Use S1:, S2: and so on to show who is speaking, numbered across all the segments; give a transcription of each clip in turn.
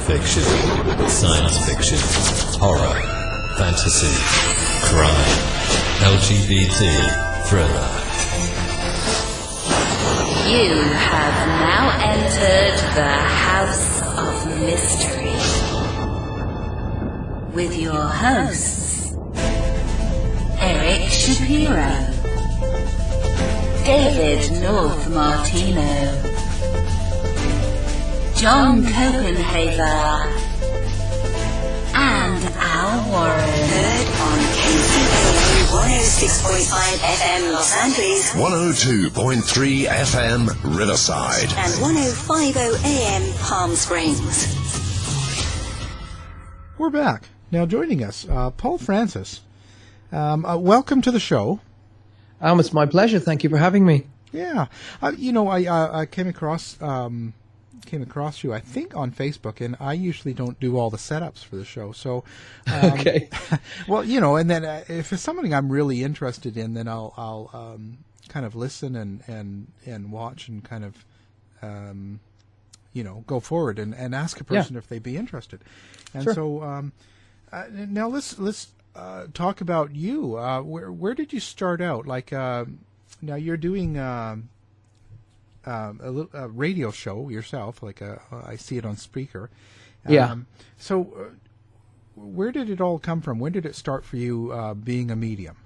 S1: fiction, science fiction, horror, fantasy, crime, LGBT, thriller.
S2: You have now entered the House of Mystery with your hosts, Eric Shapiro, David North Martino, John Copenhaver, and Al Warren. Heard on KCAA 106.5 FM Los Angeles,
S3: 102.3 FM Riverside,
S2: and 105.0 AM Palm Springs.
S4: We're back. Now joining us, Paul Francis. Welcome to the show.
S5: It's my pleasure. Thank you for having me.
S4: Yeah. I came across you, I think, on Facebook, and I usually don't do all the setups for the show. So,
S5: okay.
S4: Well, and then if it's something I'm really interested in, then I'll kind of listen and watch and kind of, go forward and ask a person if they'd be interested. And
S5: sure.
S4: So, now let's talk about you. Where did you start out? Like, now you're doing a radio show yourself, like I see it on Spreaker. So, where did it all come from? When did it start for you being a medium?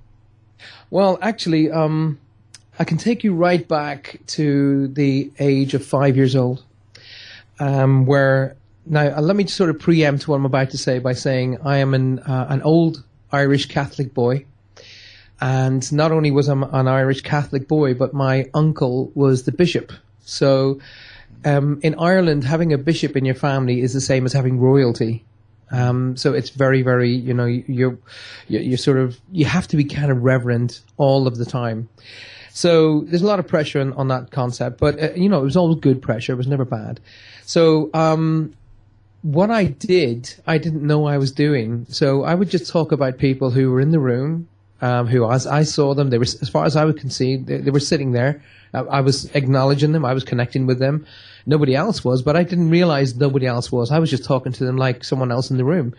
S5: Well, actually, I can take you right back to the age of 5 years old, where now let me just sort of preempt what I'm about to say by saying I am an old Irish Catholic boy. And not only was I an Irish Catholic boy, but my uncle was the bishop. So in Ireland, having a bishop in your family is the same as having royalty. So it's very, very, you're sort of, you have to be kind of reverent all of the time. So there's a lot of pressure on that concept, but it was always good pressure. It was never bad. So what I didn't know I was doing. So I would just talk about people who were in the room. Who, as I saw them, they were, as far as I could see, they were sitting there. I was acknowledging them. I was connecting with them. Nobody else was, but I didn't realize nobody else was. I was just talking to them like someone else in the room.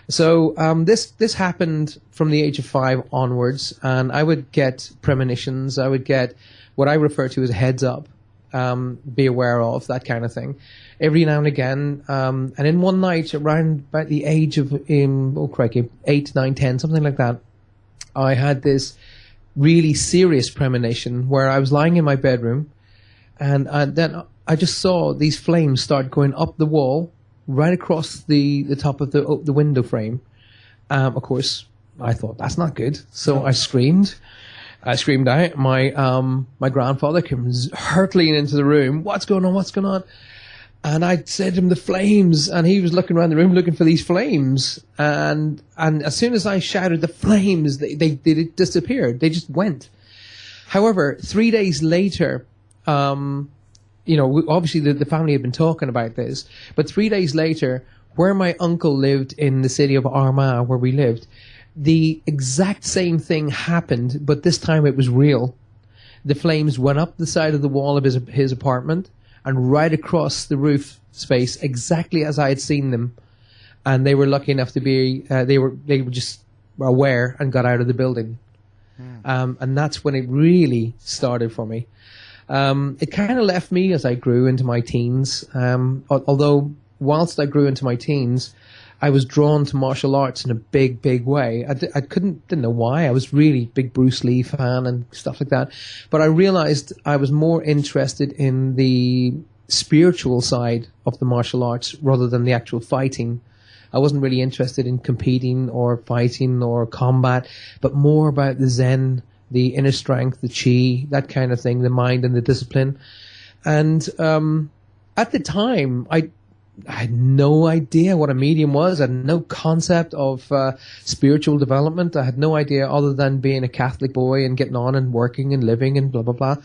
S5: So this happened from the age of 5 onwards, and I would get premonitions. I would get what I refer to as heads up, be aware of, that kind of thing, every now and again. And in one night, around about the age of 8, 9, 10, something like that, I had this really serious premonition where I was lying in my bedroom, and then I just saw these flames start going up the wall, right across the top of the window frame. Of course, I thought, that's not good. So I screamed out. My grandfather came hurtling into the room. What's going on? What's going on? And I said to him, the flames, and he was looking around the room looking for these flames. And as soon as I shouted the flames, they disappeared. They just went. However, 3 days later, obviously the family had been talking about this, but 3 days later, where my uncle lived in the city of Armagh, where we lived, the exact same thing happened, but this time it was real. The flames went up the side of the wall of his apartment, and right across the roof space, exactly as I had seen them. And they were lucky enough to be, they were just aware and got out of the building. And that's when it really started for me. It kind of left me as I grew into my teens. Although whilst I grew into my teens, I was drawn to martial arts in a big, big way. I didn't know why. I was really big Bruce Lee fan and stuff like that. But I realized I was more interested in the spiritual side of the martial arts rather than the actual fighting. I wasn't really interested in competing or fighting or combat, but more about the Zen, the inner strength, the chi, that kind of thing, the mind and the discipline. And at the time, I had no idea what a medium was. I had no concept of spiritual development. I had no idea other than being a Catholic boy and getting on and working and living and blah, blah, blah.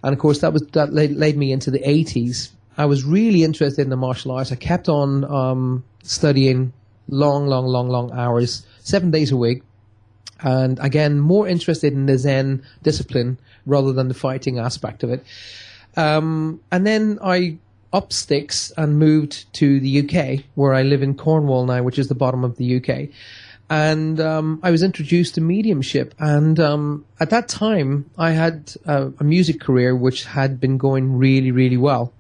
S5: And of course, that led me into the 80s. I was really interested in the martial arts. I kept on studying long hours, 7 days a week. And again, more interested in the Zen discipline rather than the fighting aspect of it. And then I up sticks and moved to the UK, where I live in Cornwall now, which is the bottom of the UK. And I was introduced to mediumship. And at that time, I had a music career which had been going really, really well.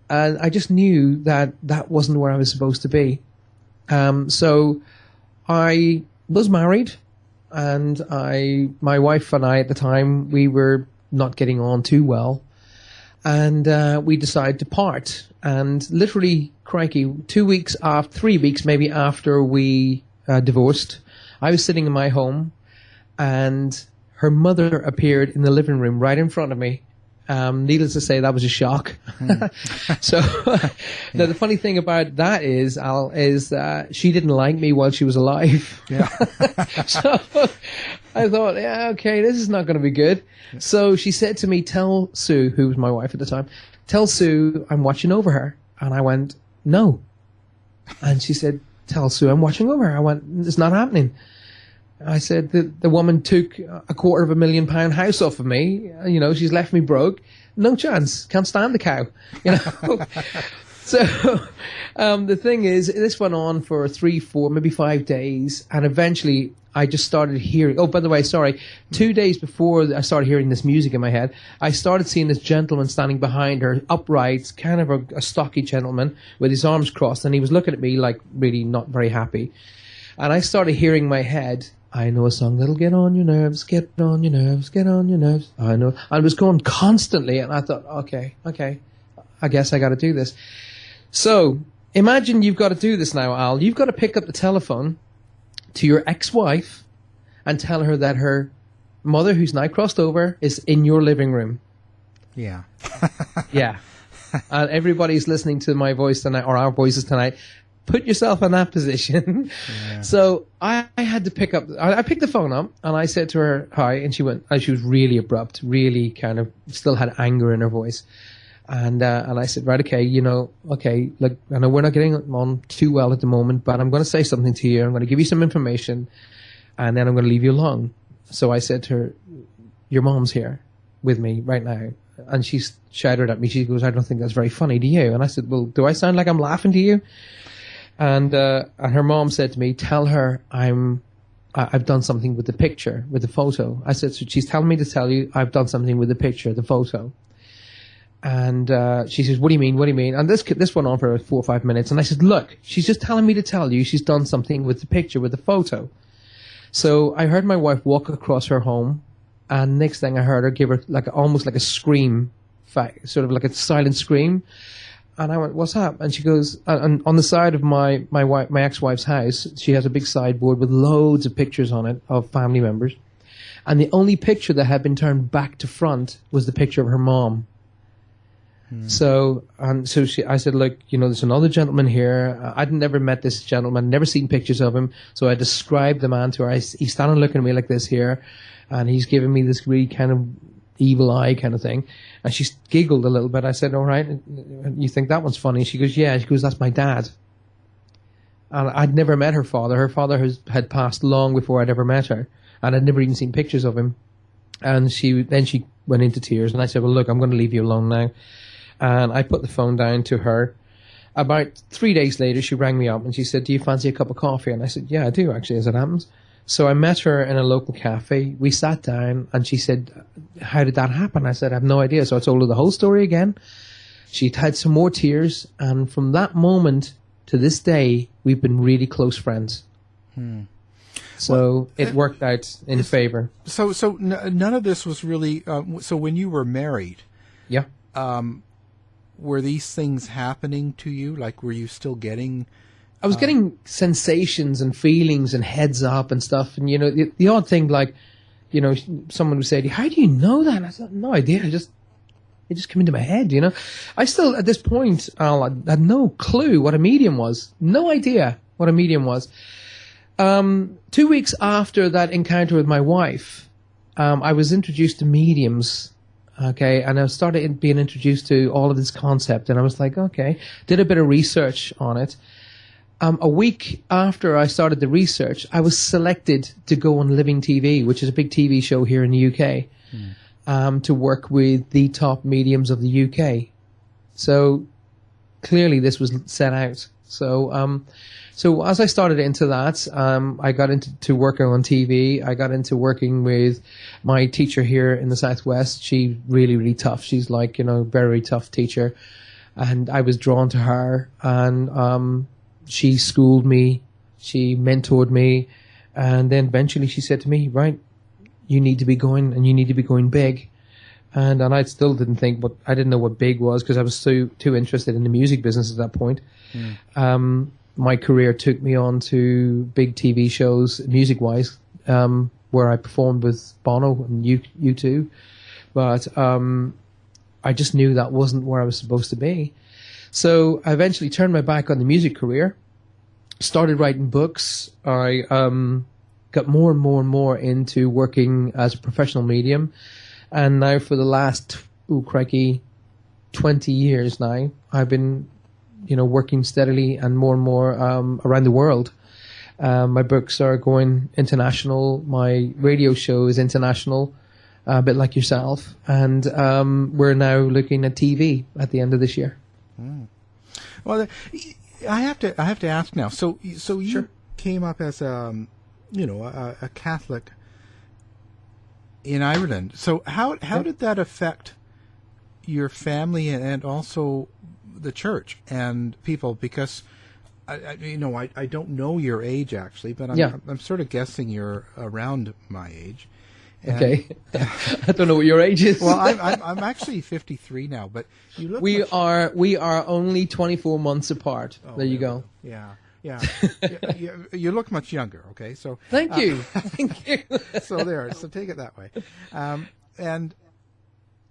S5: And I just knew that that wasn't where I was supposed to be. So I was married, and my wife and I at the time, we were not getting on too well. And we decided to part. And literally, crikey, 3 weeks maybe after we divorced, I was sitting in my home, and her mother appeared in the living room right in front of me. Needless to say, that was a shock. So, now the funny thing about that is, Al, is that she didn't like me while she was alive.
S4: Yeah.
S5: So I thought, yeah, okay, this is not going to be good. So she said to me, tell Sue, who was my wife at the time, tell Sue I'm watching over her. And I went, no. And she said, tell Sue I'm watching over her. I went, it's not happening. I said, the woman took £250,000 house off of me. You know, she's left me broke. No chance. Can't stand the cow. You know. So the thing is, this went on for 3, 4, maybe 5 days, and eventually I just started hearing. Oh, by the way, sorry. 2 days before I started hearing this music in my head, I started seeing this gentleman standing behind her, upright, kind of a stocky gentleman with his arms crossed, and he was looking at me like really not very happy. And I started hearing in my head, I know a song that'll get on your nerves, get on your nerves, get on your nerves. I know. And it was going constantly, and I thought, okay, I guess I got to do this. So imagine you've got to do this now, Al. You've got to pick up the telephone to your ex-wife and tell her that her mother, who's now crossed over, is in your living room.
S4: Yeah.
S5: Yeah. And everybody's listening to my voice tonight, or our voices tonight. Put yourself in that position. Yeah. So I had to pick up. I picked the phone up and I said to her, hi. And she went, and she was really abrupt, really kind of still had anger in her voice. And I said, right, okay, okay, look, I know we're not getting on too well at the moment, but I'm going to say something to you. I'm going to give you some information, and then I'm going to leave you alone. So I said to her, your mom's here with me right now. And she shouted at me. She goes, I don't think that's very funny to you. And I said, well, do I sound like I'm laughing to you? And her mom said to me, tell her I've done something with the picture, with the photo. I said, so she's telling me to tell you I've done something with the picture, the photo. And she says, what do you mean? What do you mean? And this went on for 4 or 5 minutes. And I said, look, she's just telling me to tell you she's done something with the picture, with the photo. So I heard my wife walk across her home. And next thing I heard her give her almost like a scream, sort of like a silent scream. And I went, what's that? And she goes, and on the side of my ex-wife's house, she has a big sideboard with loads of pictures on it of family members. And the only picture that had been turned back to front was the picture of her mom. So I said, look, there's another gentleman here. I'd never met this gentleman, never seen pictures of him. So I described the man to her. He's standing looking at me like this here. And he's giving me this really kind of evil eye kind of thing. And she giggled a little bit. I said, all right, you think that one's funny? She goes, yeah. She goes, that's my dad. And I'd never met her father. Her father had passed long before I'd ever met her. And I'd never even seen pictures of him. And then she went into tears. And I said, well, look, I'm going to leave you alone now. And I put the phone down to her. About 3 days later, she rang me up and she said, do you fancy a cup of coffee? And I said, yeah, I do, actually, as it happens. So I met her in a local cafe. We sat down and she said, how did that happen? I said, I have no idea. So I told her the whole story again. She'd had some more tears. And from that moment to this day, we've been really close friends. So it worked out in favor.
S4: So none of this was really, so when you were married,
S5: yeah,
S4: were these things happening to you? Like, were you still getting...
S5: I was getting sensations and feelings and heads up and stuff. And, the odd thing, like, someone would say to you, how do you know that? And I said, no idea. It just came into my head, I still, at this point, Al, I had no clue what a medium was. No idea what a medium was. 2 weeks after that encounter with my wife, I was introduced to mediums. Okay, and I started being introduced to all of this concept. And I was like, okay, did a bit of research on it. A week after I started the research, I was selected to go on Living TV, which is a big TV show here in the UK, to work with the top mediums of the UK. So clearly this was set out. So as I started into that, I got into working on TV. I got into working with my teacher here in the Southwest. She's really, really tough. She's like, very tough teacher. And I was drawn to her, and she schooled me. She mentored me. And then eventually she said to me, right, you need to be going, and you need to be going big. And I still didn't think I didn't know what big was, because I was too interested in the music business at that point. My career took me on to big TV shows, music-wise, where I performed with Bono and U2. But I just knew that wasn't where I was supposed to be. So I eventually turned my back on the music career, started writing books. I got more and more and more into working as a professional medium. And now for the last, 20 years now, I've been working steadily and more around the world. My books are going international. My radio show is international, a bit like yourself. And we're now looking at TV at the end of this year.
S4: Well, I have to ask now. So you
S5: Sure.
S4: came up as a Catholic in Ireland. So how did that affect your family and also the church and people? Because I don't know your age actually, but I'm sort of guessing you're around my age. And
S5: Okay. I don't know what your age is.
S4: well, I'm actually 53 now, but you look.
S5: We are only 24 months apart.
S4: Oh,
S5: there you
S4: really?
S5: go.
S4: Yeah. You look much younger. Okay, so
S5: Thank you. Thank you.
S4: so take it that way. And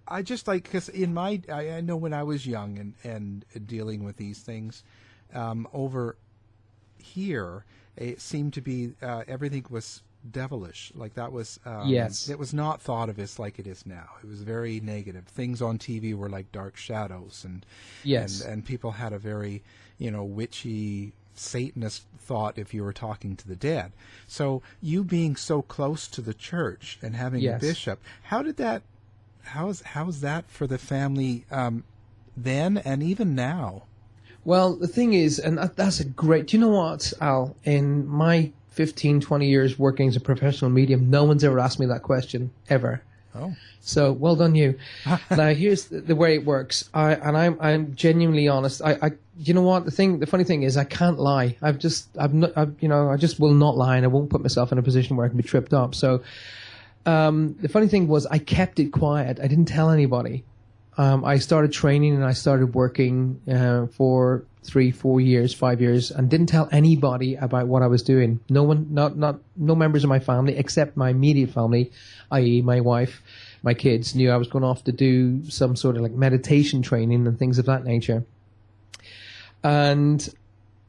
S4: I just because I know when I was young and dealing with these things, over here it seemed to be everything was devilish. Like that was
S5: Yes.
S4: It was not thought of as like it is now. It was very negative. Things on TV were like dark shadows, and
S5: Yes.
S4: and people had a very witchy Satanist thought if you were talking to the dead. So you being so close to the church and having
S5: Yes.
S4: a bishop, how's that for the family then and even now?
S5: Well, the thing is, and that's a great... Do you know what, Al? In my 15, 20 years working as a professional medium, no one's ever asked me that question, ever.
S4: Oh.
S5: So, well done you. Now, here's the way it works. I'm genuinely honest. You know what? The funny thing is, I can't lie. I just will not lie, and I won't put myself in a position where I can be tripped up. So, the funny thing was, I kept it quiet. I didn't tell anybody. I started training and I started working for 3, 4 years, 5 years, and didn't tell anybody about what I was doing. No one, no members of my family except my immediate family, i.e. my wife, my kids, knew I was going off to do some sort of like meditation training and things of that nature. And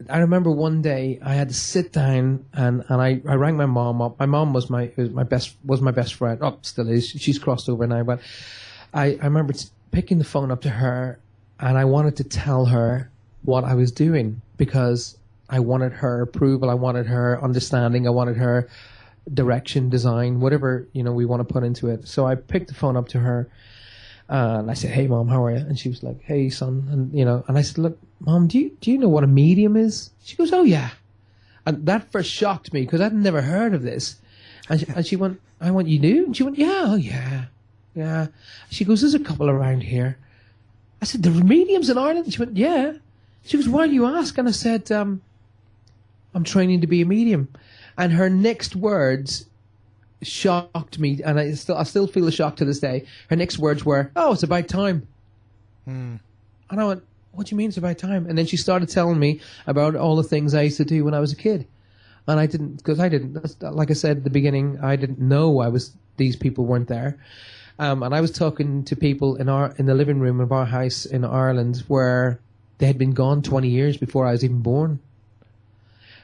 S5: I remember one day I had to sit down and I rang my mom up. My mom was my best friend. Oh, still is. She's crossed over now, but I remember picking the phone up to her, and I wanted to tell her what I was doing because I wanted her approval, I wanted her understanding, I wanted her direction, design, whatever we want to put into it. So I picked the phone up to her, and I said, "Hey, Mom, how are you?" And she was like, "Hey, son," and I said, "Look, Mom, do you know what a medium is?" She goes, "Oh yeah," and that first shocked me because I'd never heard of this, and she went, "I want you to?" And she went, "Yeah, oh yeah." Yeah. She goes, "There's a couple around here." I said, "There are mediums in Ireland?" She went, "Yeah." She goes, "Why do you ask?" And I said, "I'm training to be a medium." And her next words shocked me, and I still feel the shock to this day. Her next words were, "Oh, it's about time." And I went, "What do you mean it's about time?" And then she started telling me about all the things I used to do when I was a kid. And I didn't, like I said at the beginning, I didn't know these people weren't there. And I was talking to people in the living room of our house in Ireland where they had been gone 20 years before I was even born.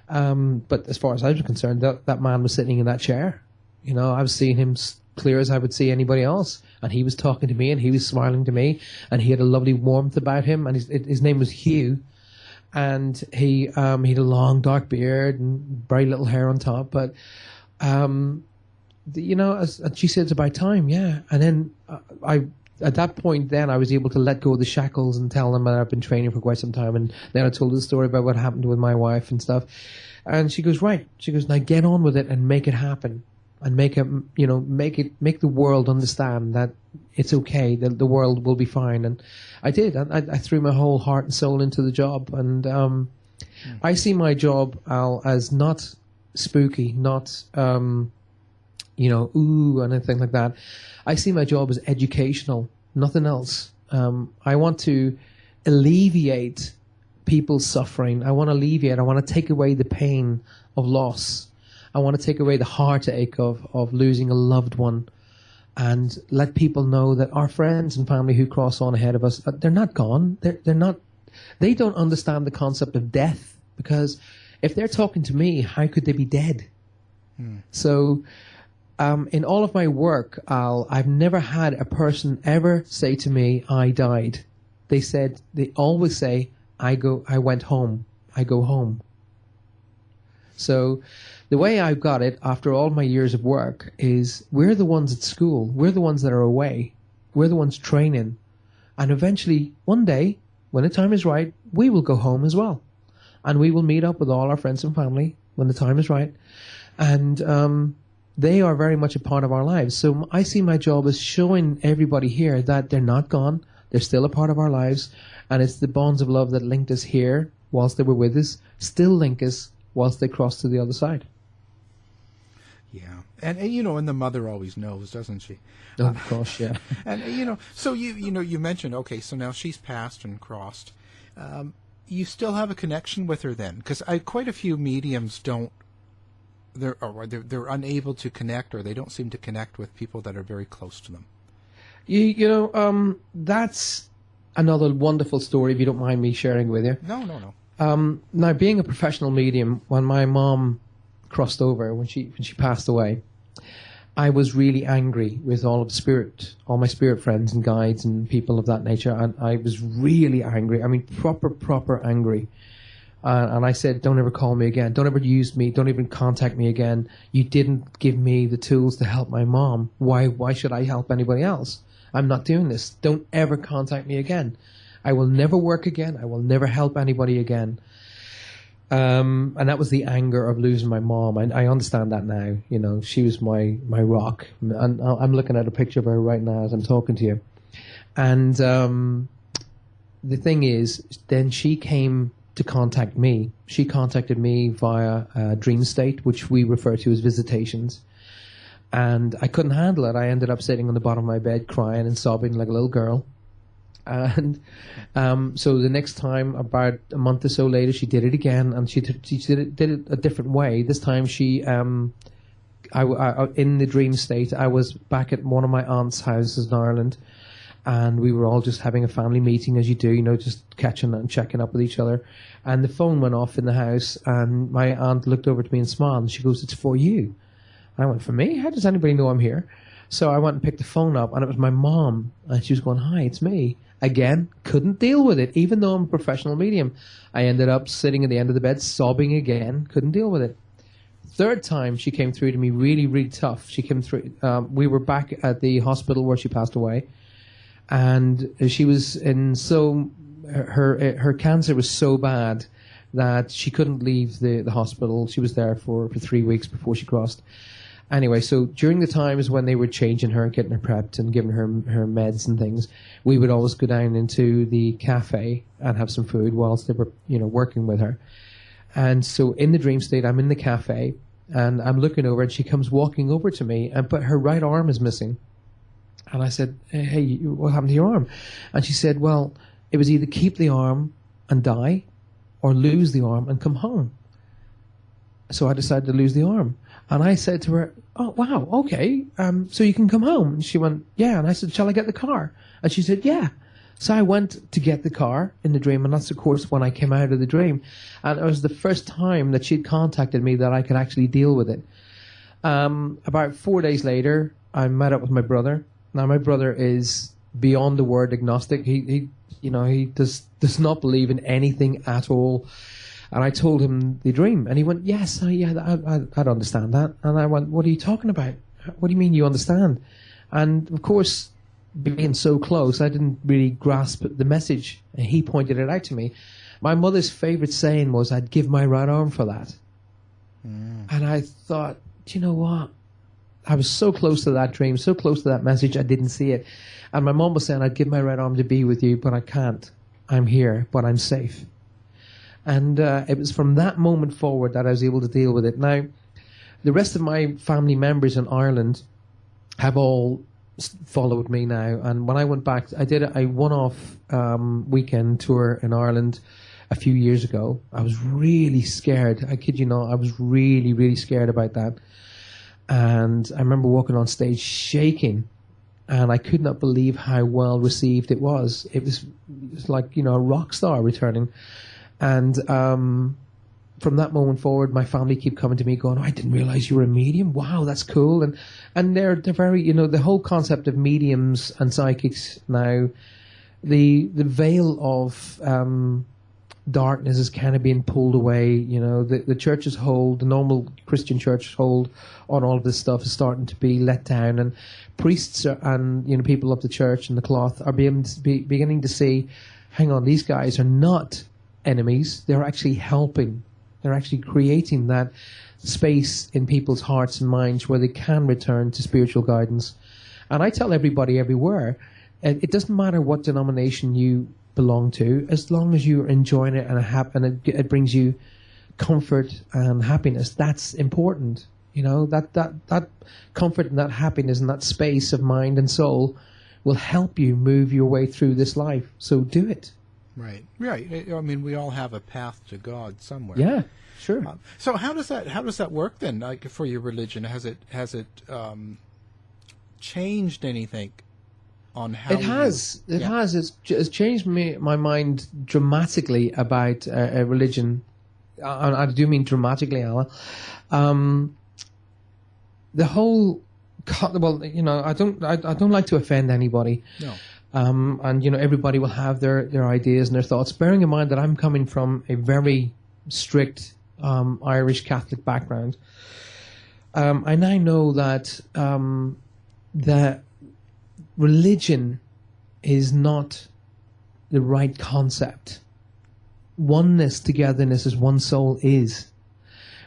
S5: But as far as I was concerned, that man was sitting in that chair. I was seeing him clear as I would see anybody else. And he was talking to me and he was smiling to me and he had a lovely warmth about him. And his name was Hugh. And he had a long dark beard and very little hair on top. But as she said, it's about time, yeah. And then at that point, then I was able to let go of the shackles and tell them that I've been training for quite some time. And then I told her the story about what happened with my wife and stuff. And she goes, right. She goes, now get on with it and make it happen, and make the world understand that it's okay, that the world will be fine. And I did. I threw my whole heart and soul into the job. And I see my job, Al, as not spooky, not ooh, anything like that. I see my job as educational, nothing else. I want to alleviate people's suffering. I want to take away the pain of loss. I want to take away the heartache of losing a loved one, and let people know that our friends and family who cross on ahead of us, they're not gone. They're not. They don't understand the concept of death, because if they're talking to me, how could they be dead? So, in all of my work, Al, I've never had a person ever say to me, "I died." They always say, "I went home. I go home." So, the way I've got it after all my years of work is, we're the ones at school. We're the ones that are away. We're the ones training. And eventually, one day, when the time is right, we will go home as well. And we will meet up with all our friends and family when the time is right. And they are very much a part of our lives. So I see my job as showing everybody here that they're not gone. They're still a part of our lives. And it's the bonds of love that linked us here whilst they were with us, still link us whilst they cross to the other side.
S4: Yeah. And and the mother always knows, doesn't she?
S5: Oh, gosh, yeah.
S4: And, so you mentioned, okay, so now she's passed and crossed. You still have a connection with her then? Because quite a few mediums don't, they're unable to connect, or they don't seem to connect with people that are very close to them.
S5: That's another wonderful story, if you don't mind me sharing with you.
S4: No.
S5: Now, being a professional medium, when my mom crossed over, when she passed away, I was really angry with all my spirit friends and guides and people of that nature, and I was really angry. I mean, proper angry. And I said, don't ever call me again. Don't ever use me. Don't even contact me again. You didn't give me the tools to help my mom. Why should I help anybody else? I'm not doing this. Don't ever contact me again. I will never work again. I will never help anybody again. And that was the anger of losing my mom. And I understand that now. She was my rock. And I'm looking at a picture of her right now as I'm talking to you. And the thing is, then she came to contact me. She contacted me via dream state, which we refer to as visitations. And I couldn't handle it. I ended up sitting on the bottom of my bed crying and sobbing like a little girl. And so the next time, about a month or so later, she did it again, and she did it a different way. This time she, I in the dream state, I was back at one of my aunt's houses in Ireland, and we were all just having a family meeting, as you do, just catching and checking up with each other. And the phone went off in the house, and my aunt looked over to me and smiled, and she goes, "It's for you." I went, "For me? How does anybody know I'm here?" So I went and picked the phone up, and it was my mom, and she was going, "Hi, it's me." Again, couldn't deal with it, even though I'm a professional medium. I ended up sitting at the end of the bed, sobbing again, couldn't deal with it. Third time, she came through to me really, really tough. She came through, we were back at the hospital where she passed away, and she was in her cancer was so bad that she couldn't leave the hospital. She was there for 3 weeks before she crossed. Anyway, so during the times when they were changing her, getting her prepped and giving her meds and things, we would always go down into the cafe and have some food whilst they were, working with her. And so in the dream state, I'm in the cafe and I'm looking over, and she comes walking over to me, but her right arm is missing. And I said, "Hey, what happened to your arm?" And she said, "Well, it was either keep the arm and die or lose the arm and come home." So I decided to lose the arm. And I said to her, "Oh, wow, okay, so you can come home." And she went, "Yeah." And I said, "Shall I get the car?" And she said, "Yeah." So I went to get the car in the dream, and that's, of course, when I came out of the dream. And it was the first time that she'd contacted me that I could actually deal with it. About 4 days later, I met up with my brother. Now, my brother is beyond the word agnostic. He does not believe in anything at all. And I told him the dream, and he went, "Yes, I'd understand that." And I went, "What are you talking about? What do you mean you understand?" And of course, being so close, I didn't really grasp the message. And he pointed it out to me. My mother's favorite saying was, I'd give my right arm for that. And I thought, do you know what? I was so close to that dream, so close to that message, I didn't see it. And my mom was saying, I'd give my right arm to be with you, but I can't. I'm here, but I'm safe. And it was from that moment forward that I was able to deal with it. Now, the rest of my family members in Ireland have all followed me now. And when I went back, I did a one-off weekend tour in Ireland a few years ago. I was really scared. I kid you not, I was really, really scared about that. And I remember walking on stage shaking, and I could not believe how well received it was. It was like, a rock star returning. And from that moment forward, my family keep coming to me going, I didn't realize you were a medium. Wow, that's cool. And they're very, the whole concept of mediums and psychics now, the veil of darkness is kind of being pulled away. The church's hold, the normal Christian church hold on all of this stuff is starting to be let down, and priests and people of the church and the cloth are beginning to see, hang on, these guys are not enemies. They're actually helping. They're actually creating that space in people's hearts and minds where they can return to spiritual guidance. And I tell everybody everywhere, it doesn't matter what denomination you belong to, as long as you're enjoying it and it brings you comfort and happiness. That's important. That comfort and that happiness and that space of mind and soul will help you move your way through this life. So do it.
S4: Right. I mean, we all have a path to God somewhere.
S5: Yeah, sure.
S4: So how does that work then? Like, for your religion, has it changed anything on how? It has.
S5: It's changed my mind dramatically about a religion. I do mean dramatically, Ella. The whole. Well, I don't like to offend anybody.
S4: No.
S5: And everybody will have their ideas and their thoughts, bearing in mind that I'm coming from a very strict Irish Catholic background. I now know that that religion is not the right concept. Oneness, togetherness as one soul is.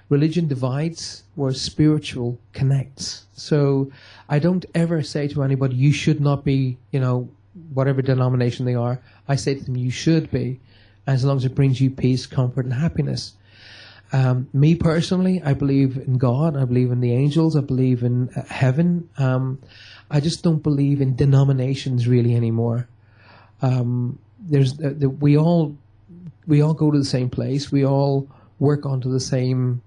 S5: Religion divides where spiritual connects. So I don't ever say to anybody, you should not be, whatever denomination they are. I say to them, you should be, as long as it brings you peace, comfort, and happiness. Me personally, I believe in God. I believe in the angels. I believe in heaven. I just don't believe in denominations really anymore. We all go to the same place. We all work onto the same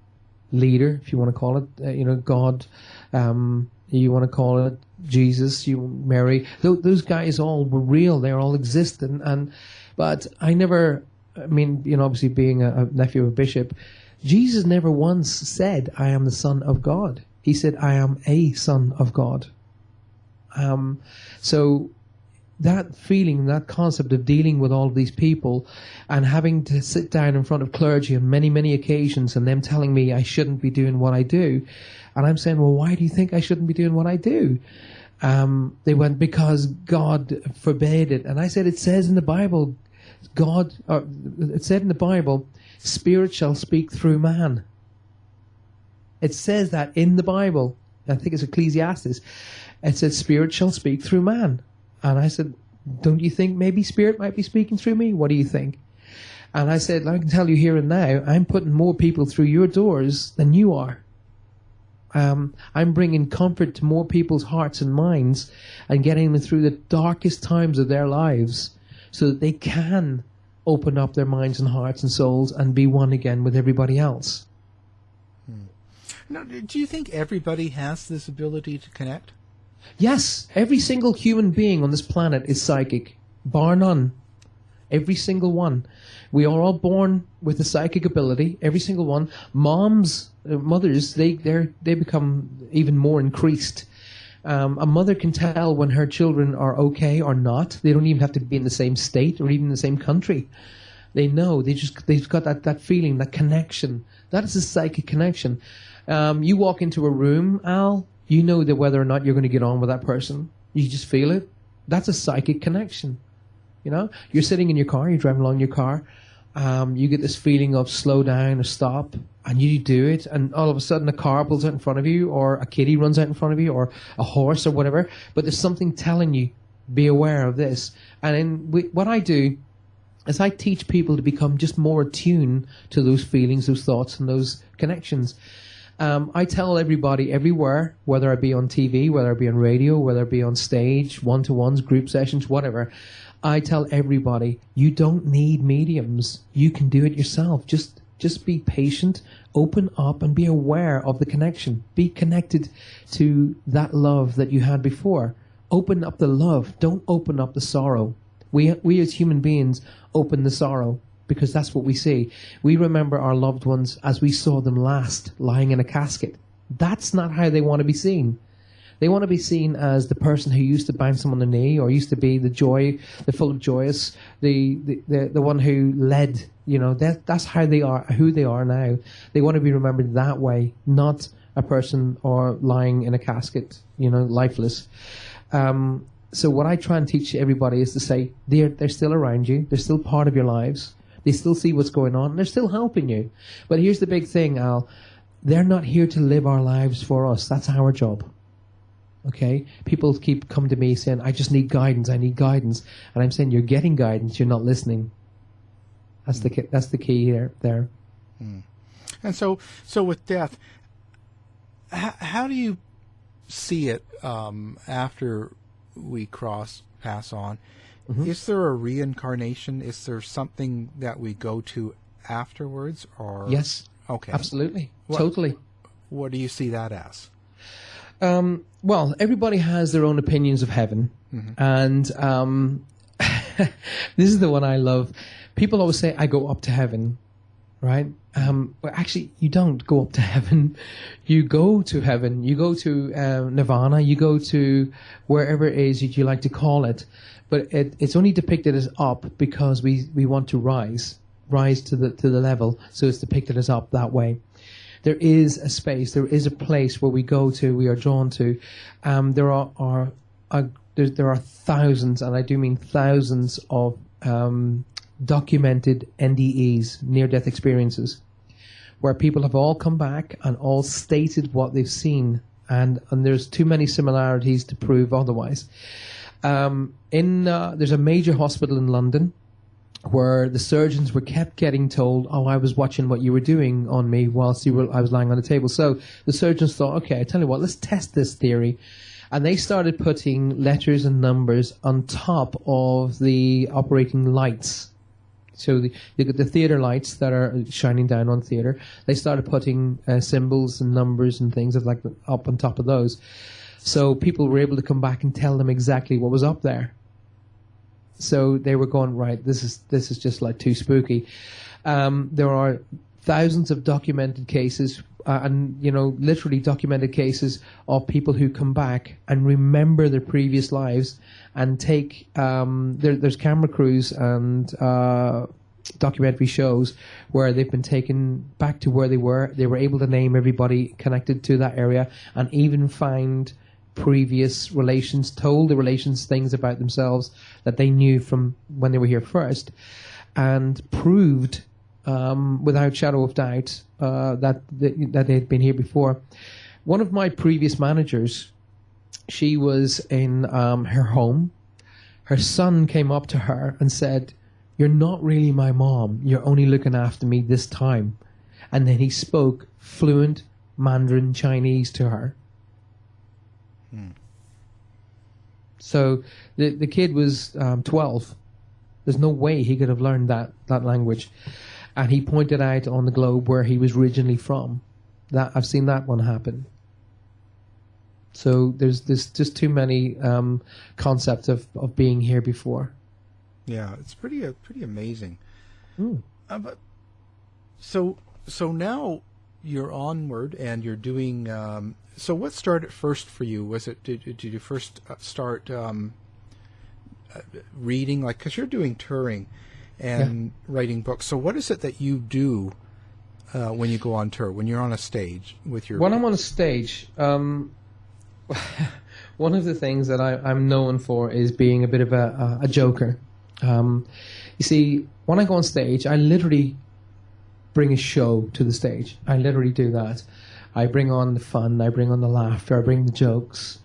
S5: leader, if you want to call it. God. You want to call it Jesus, Mary. Those guys all were real. They all existed. But I never. I mean, obviously being a nephew of a bishop, Jesus never once said, I am the Son of God. He said, I am a Son of God. So that feeling, that concept of dealing with all of these people and having to sit down in front of clergy on many, many occasions and them telling me I shouldn't be doing what I do. And I'm saying, well, why do you think I shouldn't be doing what I do? They went, because God forbade it. And I said, it says in the Bible, it said in the Bible, spirit shall speak through man. It says that in the Bible. I think it's Ecclesiastes. It says spirit shall speak through man. And I said, don't you think maybe spirit might be speaking through me? What do you think? And I said, I can tell you here and now, I'm putting more people through your doors than you are. I'm bringing comfort to more people's hearts and minds and getting them through the darkest times of their lives so that they can open up their minds and hearts and souls and be one again with everybody else.
S4: Now, do you think everybody has this ability to connect?
S5: Yes, every single human being on this planet is psychic, bar none. Every single one. We are all born with a psychic ability, every single one. Mothers, they become even more increased. A mother can tell when her children are okay or not. They don't even have to be in the same state or even in the same country. They know. They've got that feeling, that connection. That is a psychic connection. You walk into a room, Al, you know that whether or not you're going to get on with that person. You just feel it. That's a psychic connection. You know, you're sitting in your car, you're driving along in your car, you get this feeling of slow down or stop, and you do it, and all of a sudden a car pulls out in front of you, or a kitty runs out in front of you, or a horse or whatever, but there's something telling you, be aware of this. And then what I do is I teach people to become just more attuned to those feelings, those thoughts, and those connections. I tell everybody everywhere, whether I be on TV, whether I be on radio, whether I be on stage, one-to-ones, group sessions, whatever, I tell everybody, you don't need mediums. You can do it yourself. Just be patient, open up, and be aware of the connection. Be connected to that love that you had before. Open up the love. Don't open up the sorrow. We as human beings open the sorrow because that's what we see. We remember our loved ones as we saw them last, lying in a casket. That's not how they want to be seen. They want to be seen as the person who used to bounce them on the knee, or used to be the full of joyous, the one who led. You know, that's how they are, who they are now. They want to be remembered that way, not a person or lying in a casket, you know, lifeless. So what I try and teach everybody is to say, they're still around you, they're still part of your lives, they still see what's going on, and they're still helping you. But here's the big thing, Al, they're not here to live our lives for us. That's our job. Okay? People keep coming to me saying, I just need guidance, I need guidance. And I'm saying, you're getting guidance, you're not listening. That's the key here, there.
S4: And so with death, how do you see it after we pass on? Mm-hmm. Is there a reincarnation? Is there something that we go to afterwards? Or
S5: yes.
S4: Okay.
S5: Absolutely. Totally.
S4: What do you see that as?
S5: Well, everybody has their own opinions of heaven. Mm-hmm. And this is the one I love. People always say, I go up to heaven, right? But actually, you don't go up to heaven. You go to heaven. You go to Nirvana. You go to wherever it is that you like to call it. But it's only depicted as up because we want to rise to the level. So it's depicted as up that way. There is a space. There is a place where we go to. We are drawn to. There are thousands, and I do mean thousands of documented NDEs, near-death experiences, where people have all come back and all stated what they've seen, and there's too many similarities to prove otherwise. There's a major hospital in London where the surgeons were kept getting told, I was watching what you were doing on me whilst I was lying on the table. So the surgeons thought, okay, I tell you what, let's test this theory. And they started putting letters and numbers on top of the operating lights. So the theater lights that are shining down on theater, they started putting symbols and numbers and things like up on top of those. So people were able to come back and tell them exactly what was up there. So they were going, right, this is just like too spooky. There are thousands of documented cases, and literally documented cases of people who come back and remember their previous lives and take. There's camera crews and documentary shows where they've been taken back to where they were. They were able to name everybody connected to that area and even find previous relations, told the relations things about themselves that they knew from when they were here first, and proved without shadow of doubt that they had been here before. One of my previous managers, she was in her home. Her son came up to her and said, "You're not really my mom. You're only looking after me this time." And then he spoke fluent Mandarin Chinese to her. So the kid was 12. There's no way he could have learned that language. And he pointed out on the globe where he was originally from. That I've seen that one happen. So there's just too many concepts of being here before.
S4: Yeah, it's pretty amazing. But so now you're onward and you're doing. So what started first for you? Was it did you first start reading, like, because you're doing touring and writing books? So what is it that you do when you go on tour, when you're on a stage with your?
S5: When I'm on a stage, one of the things that I'm known for is being a bit of a joker. You see, when I go on stage, I literally bring a show to the stage. I literally do that. I bring on the fun, I bring on the laughter, I bring the jokes.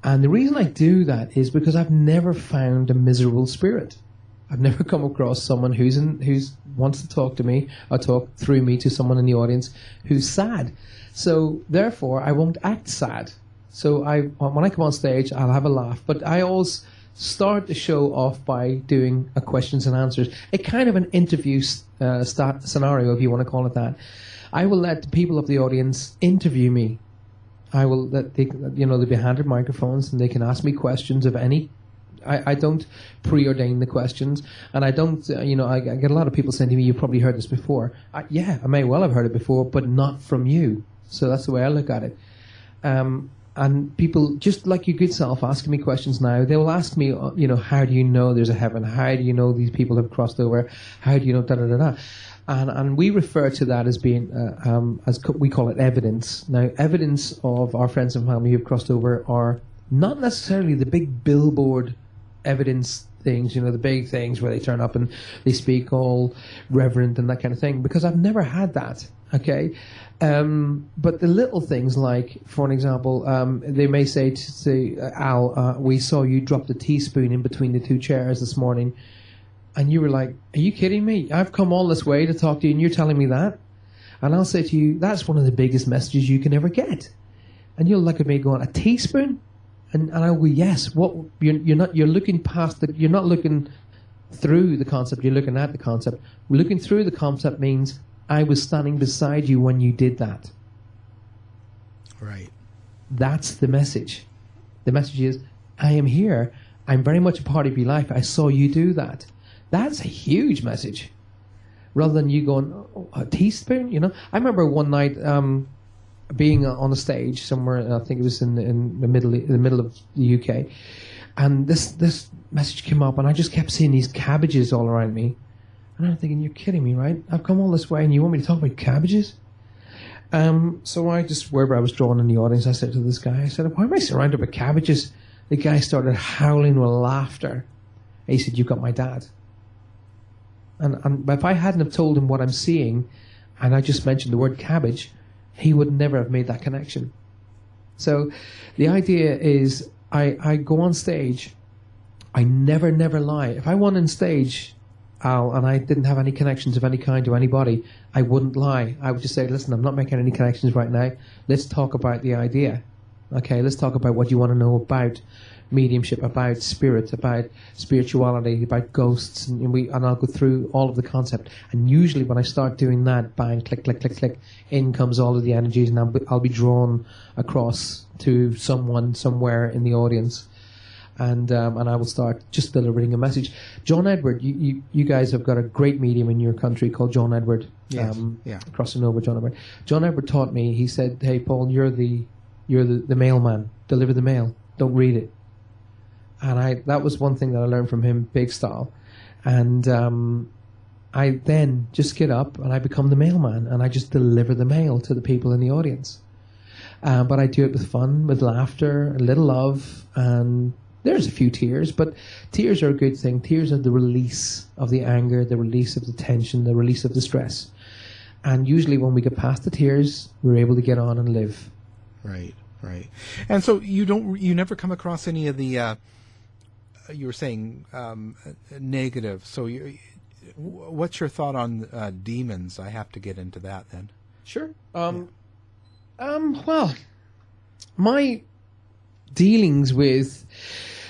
S5: And the reason I do that is because I've never found a miserable spirit. I've never come across someone who's wants to talk to me or talk through me to someone in the audience who's sad. So therefore, I won't act sad. So when I come on stage, I'll have a laugh. But I always start the show off by doing a questions and answers, a kind of an interview scenario, if you want to call it that. I will let the people of the audience interview me. I will let they'll be handed microphones and they can ask me questions of any. I don't preordain the questions, and I don't, I get a lot of people saying to me, you've probably heard this before. I may well have heard it before, but not from you. So that's the way I look at it. And people, just like your good self, asking me questions now, they will ask me, how do you know there's a heaven? How do you know these people have crossed over? How do you know da-da-da-da? And we refer to that as being, we call it evidence. Now, evidence of our friends and family who've crossed over are not necessarily the big billboard evidence things, the big things where they turn up and they speak all reverent and that kind of thing, because I've never had that, okay? But the little things, like, for an example, they may say to Al, we saw you drop the teaspoon in between the two chairs this morning, and you were like, are you kidding me? I've come all this way to talk to you and you're telling me that? And I'll say to you, that's one of the biggest messages you can ever get. And you'll look at me going, a teaspoon? And I'll go, yes. What you're looking past you're not looking through the concept. You're looking at the concept. Looking through the concept means I was standing beside you when you did that.
S4: Right.
S5: That's the message. The message is, I am here. I'm very much a part of your life. I saw you do that. That's a huge message. Rather than you going, a teaspoon. I remember one night. Being on a stage somewhere, I think it was in the middle of the UK, and this message came up, and I just kept seeing these cabbages all around me, and I'm thinking, you're kidding me, right? I've come all this way, and you want me to talk about cabbages? So I just, wherever I was drawn in the audience, I said to this guy, I said, why am I surrounded by cabbages? The guy started howling with laughter. He said, you've got my dad. And if I hadn't have told him what I'm seeing, and I just mentioned the word cabbage, he would never have made that connection. So the idea is I go on stage, I never lie. If I went on stage, Al, and I didn't have any connections of any kind to anybody, I wouldn't lie. I would just say, listen, I'm not making any connections right now. Let's talk about the idea. Okay, let's talk about what you want to know about mediumship, about spirit, about spirituality, about ghosts, and I'll go through all of the concept. And usually when I start doing that, bang, click, click, click, click, in comes all of the energies, and I'll be drawn across to someone somewhere in the audience, and I will start just delivering a message. John Edward, you guys have got a great medium in your country called John Edward.
S4: Yes. Yeah.
S5: Crossing over John Edward. John Edward taught me. He said, "Hey, Paul, you're the mailman. Deliver the mail. Don't read it." And that was one thing that I learned from him, big style. And I then just get up and I become the mailman, and I just deliver the mail to the people in the audience. But I do it with fun, with laughter, a little love, and there's a few tears, but tears are a good thing. Tears are the release of the anger, the release of the tension, the release of the stress. And usually when we get past the tears, we're able to get on and live.
S4: Right. And so you never come across any of the you were saying negative. So what's your thought on demons? I have to get into that then.
S5: Sure. Well, my dealings with,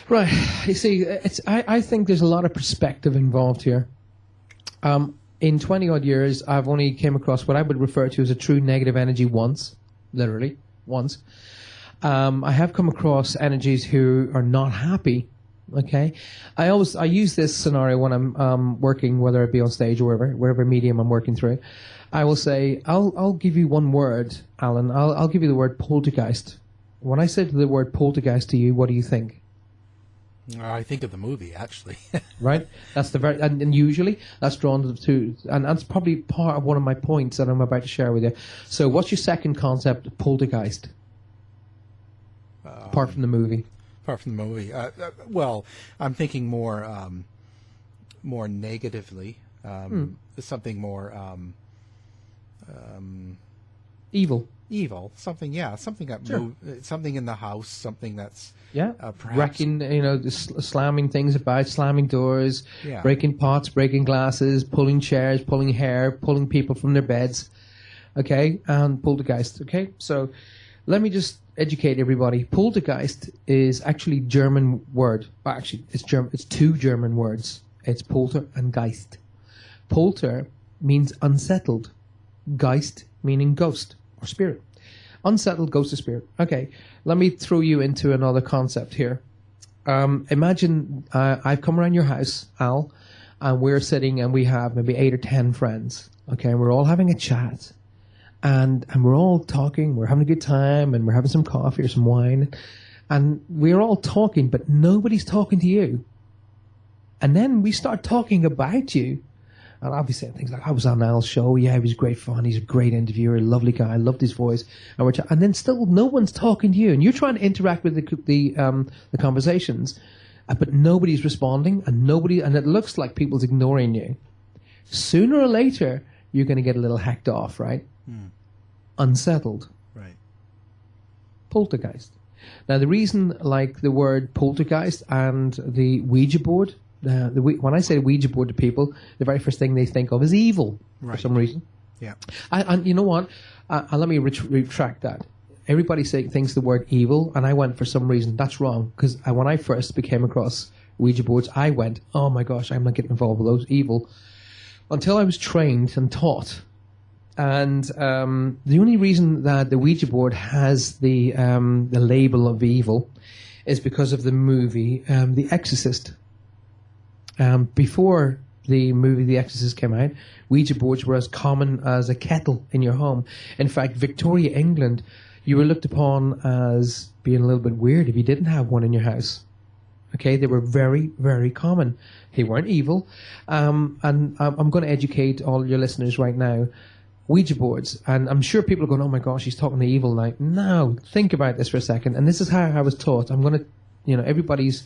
S5: right, you see, I think there's a lot of perspective involved here. In 20 odd years, I've only came across what I would refer to as a true negative energy once, literally once. I have come across energies who are not happy. Okay, I use this scenario when I'm working, whether it be on stage or wherever medium I'm working through. I will say, I'll give you one word, Alan. I'll give you the word poltergeist. When I said the word poltergeist to you, what do you think?
S4: I think of the movie, actually.
S5: Right? That's the and usually that's drawn to, and that's probably part of one of my points that I'm about to share with you. So, what's your second concept, poltergeist? Apart from the movie.
S4: apart from the movie. Well, I'm thinking more negatively. Something more
S5: Evil.
S4: evil. Something that something in the house. Something that's perhaps
S5: wrecking, slamming things about, slamming doors,
S4: Yeah.
S5: breaking pots, breaking glasses, pulling chairs, pulling hair, pulling people from their beds. Okay, and poltergeist. Okay, so let me just educate everybody. Poltergeist is actually German word. Well, actually, it's German. It's two German words. It's polter and geist. Polter means unsettled. Geist meaning ghost or spirit. Unsettled ghost or spirit. Okay, let me throw you into another concept here. Imagine I've come around your house, Al, and we're sitting and we have maybe 8 or 10 friends. Okay, and we're all having a chat. And we're all talking, we're having a good time, and we're having some coffee or some wine. And we're all talking, but nobody's talking to you. And then we start talking about you. And I'll be saying things like, I was on Al's show. Yeah, he was great fun. He's a great interviewer, a lovely guy. I loved his voice. And then still no one's talking to you. And you're trying to interact with the conversations, but nobody's responding, and it looks like people's ignoring you. Sooner or later, you're going to get a little hacked off, right? Unsettled.
S4: right.
S5: Poltergeist. Now, the reason, like the word poltergeist and the Ouija board, when I say Ouija board to people, the very first thing they think of is evil for
S4: Right.
S5: some reason.
S4: Yeah.
S5: And you know what? Let me retract that. Everybody thinks the word evil, and I went for some reason. That's wrong, because when I first became across Ouija boards, I went, oh my gosh, I'm not getting involved with those, evil. Until I was trained and taught. And the only reason that the Ouija board has the label of evil is because of the movie The Exorcist. Before the movie The Exorcist came out, Ouija boards were as common as a kettle in your home. In fact, Victoria, England, you were looked upon as being a little bit weird if you didn't have one in your house. Okay, they were very, very common. They weren't evil. And I'm going to educate all your listeners right now. Ouija boards, and I'm sure people are going, oh my gosh, he's talking to evil now. No, think about this for a second. And this is how I was taught. I'm going to, everybody's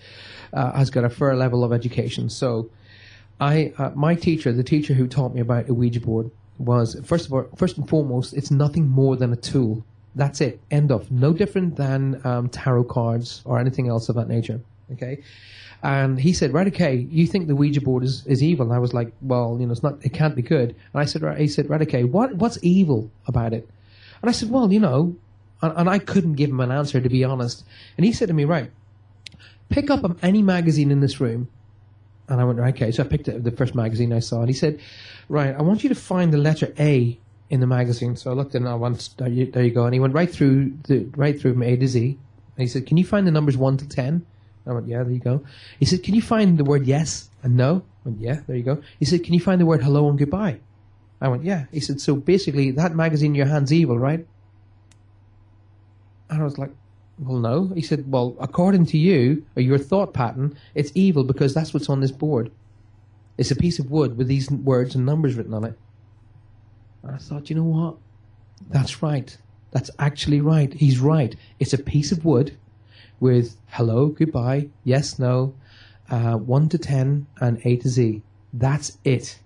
S5: has got a fair level of education. So my teacher, the teacher who taught me about a Ouija board, was, first and foremost, it's nothing more than a tool. That's it. End of. No different than tarot cards or anything else of that nature. Okay? And he said, right, okay, you think the Ouija board is evil? And I was like, well, it can't be good. And he said, right, okay, what's evil about it? And I said, well, and I couldn't give him an answer, to be honest. And he said to me, right, pick up any magazine in this room. And I went, okay, so I picked up the first magazine I saw. And he said, right, I want you to find the letter A in the magazine. So I looked and I went, there you go. And he went right through from A to Z. And he said, can you find the numbers 1 to 10? I went, yeah, there you go. He said, can you find the word yes and no? I went, yeah, there you go. He said, can you find the word hello and goodbye? I went, yeah. He said, so basically that magazine in your hand's evil, right? And I was like, well, no. He said, well, according to you, or your thought pattern, it's evil because that's what's on this board. It's a piece of wood with these words and numbers written on it. And I thought, you know what? That's right. That's actually right. He's right. It's a piece of wood with hello, goodbye, yes, no, 1 to 10, and A to Z. That's it.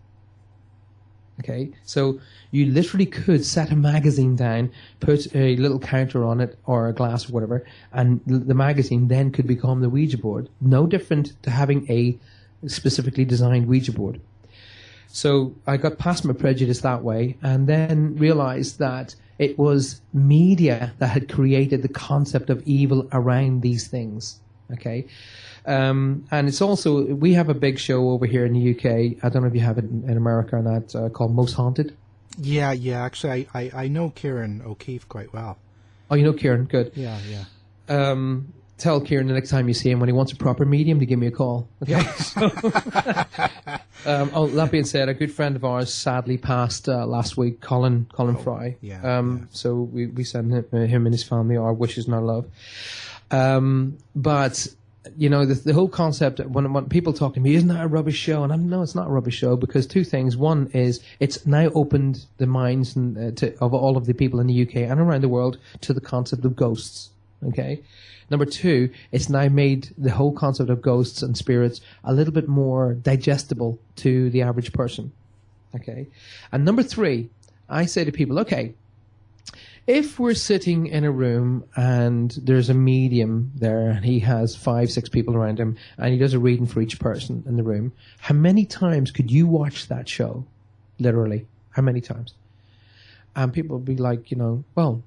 S5: Okay, so you literally could set a magazine down, put a little counter on it, or a glass or whatever, and the magazine then could become the Ouija board. No different to having a specifically designed Ouija board. So I got past my prejudice that way, and then realized that it was media that had created the concept of evil around these things. Okay, and it's also, we have a big show over here in the UK. I don't know if you have it in America or not, called Most Haunted.
S4: Yeah. Actually, I know Kieran O'Keefe quite well.
S5: Oh, you know Kieran, good.
S4: Yeah.
S5: Tell Kieran the next time you see him, when he wants a proper medium, to give me a call. Okay. That being said, a good friend of ours sadly passed last week, Colin Fry.
S4: Yeah.
S5: So we send him and his family our wishes and our love. But the whole concept, when people talk to me, isn't that a rubbish show? And no, it's not a rubbish show, because two things. One is it's now opened the minds of all of the people in the UK and around the world to the concept of ghosts. Okay. Number two, it's now made the whole concept of ghosts and spirits a little bit more digestible to the average person. Okay. And number three, I say to people, okay, if we're sitting in a room and there's a medium there and he has 5-6 people around him and he does a reading for each person in the room, how many times could you watch that show? Literally. How many times? And people will be like, well,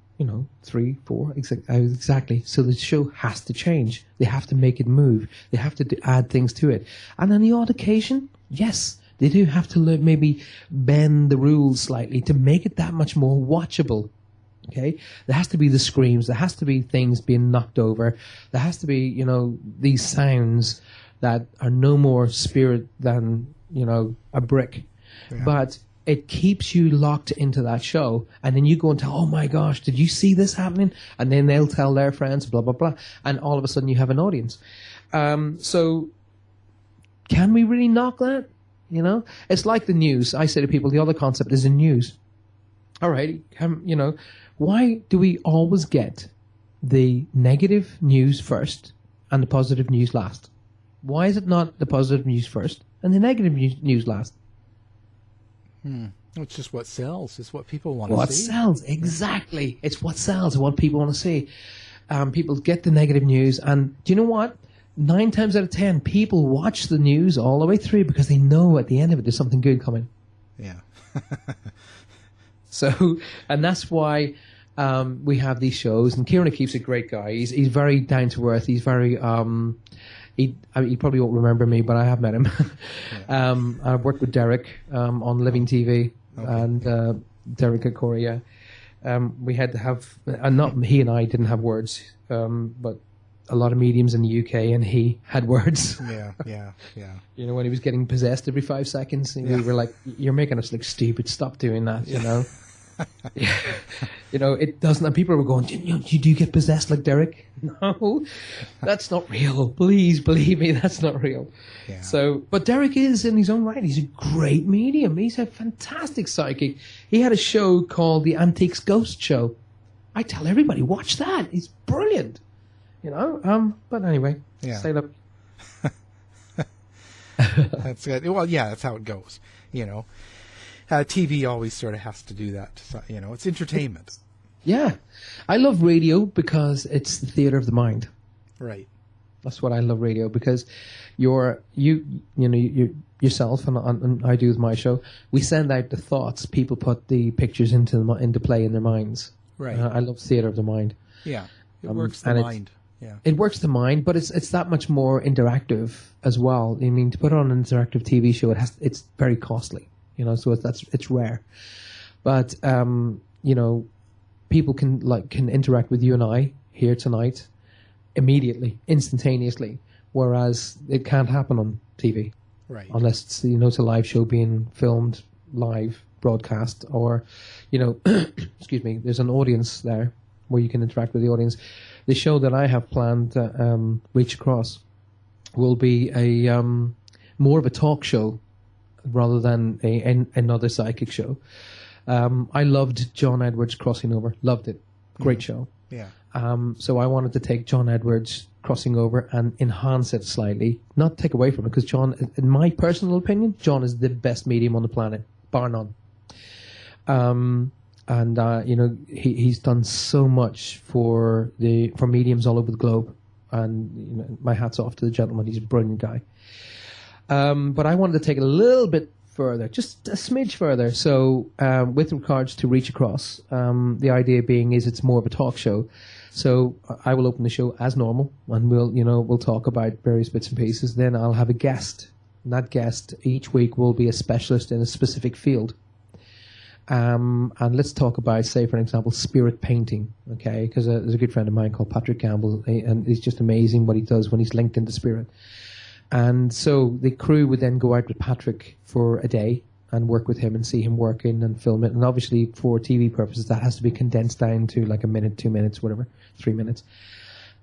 S5: 3, 4, exactly. So the show has to change. They have to make it move. They have to add things to it. And on the odd occasion, yes, they do have to maybe bend the rules slightly to make it that much more watchable. Okay, there has to be the screams. There has to be things being knocked over. There has to be, these sounds that are no more spirit than, a brick. Yeah. But it keeps you locked into that show. And then you go and tell, oh my gosh, did you see this happening? And then they'll tell their friends, blah, blah, blah. And all of a sudden you have an audience. So can we really knock that? It's like the news. I say to people, the other concept is the news. All right, why do we always get the negative news first and the positive news last? Why is it not the positive news first and the negative news last?
S4: It's just what sells. It's what people want to see.
S5: What sells, exactly. It's what sells, what people want to see. People get the negative news, and do you know what? 9 times out of 10, people watch the news all the way through because they know at the end of it there's something good coming.
S4: Yeah.
S5: So, and that's why we have these shows. And Kieran O'Keefe's a great guy. He's very down to earth. He's very he probably won't remember me, but I have met him. Yeah. I've worked with Derek on Living TV and Derek at Korea. We had to have not he and I didn't have words, but a lot of mediums in the UK, and he had words.
S4: Yeah.
S5: When he was getting possessed every 5 seconds, we were like, "You're making us look stupid. Stop doing that." It doesn't. And people were going, do you get possessed like Derek? No, that's not real. Please believe me, that's not real. Yeah. So, but Derek is in his own right. He's a great medium. He's a fantastic psychic. He had a show called the Antiques Ghost Show. I tell everybody, watch that. It's brilliant. But anyway, say that.
S4: That's good. Well, yeah, that's how it goes. TV always sort of has to do that. So, it's entertainment.
S5: Yeah, I love radio because it's the theater of the mind.
S4: Right.
S5: That's what I love radio, because you yourself and I do with my show. We send out the thoughts. People put the pictures into play in their minds.
S4: Right.
S5: I love theater of the mind.
S4: Yeah, it works the mind. Yeah.
S5: It works the mind, but it's that much more interactive as well. I mean, to put on an interactive TV show, it's very costly. So it's rare. But people can interact with you and I here tonight immediately, instantaneously, whereas it can't happen on TV.
S4: Right. Unless
S5: it's it's a live show being filmed live broadcast, or excuse me, there's an audience there where you can interact with the audience. The show that I have planned, Reach Across, will be a more of a talk show rather than another psychic show. I loved John Edwards' Crossing Over. Loved it. Great show.
S4: Yeah.
S5: So I wanted to take John Edwards' Crossing Over and enhance it slightly. Not take away from it, because John, in my personal opinion, John is the best medium on the planet, bar none. He's done so much for mediums all over the globe. And my hat's off to the gentleman. He's a brilliant guy. But I wanted to take it a little bit further, just a smidge further. So with regards to Reach Across, the idea being is it's more of a talk show. So I will open the show as normal, and we'll talk about various bits and pieces. Then I'll have a guest, and that guest each week will be a specialist in a specific field. And let's talk about, say, for example, spirit painting, okay? Because there's a good friend of mine called Patrick Campbell, and he's just amazing what he does when he's linked into spirit. And so the crew would then go out with Patrick for a day and work with him and see him working and film it. And obviously for TV purposes, that has to be condensed down to like a minute, 2 minutes, whatever, 3 minutes.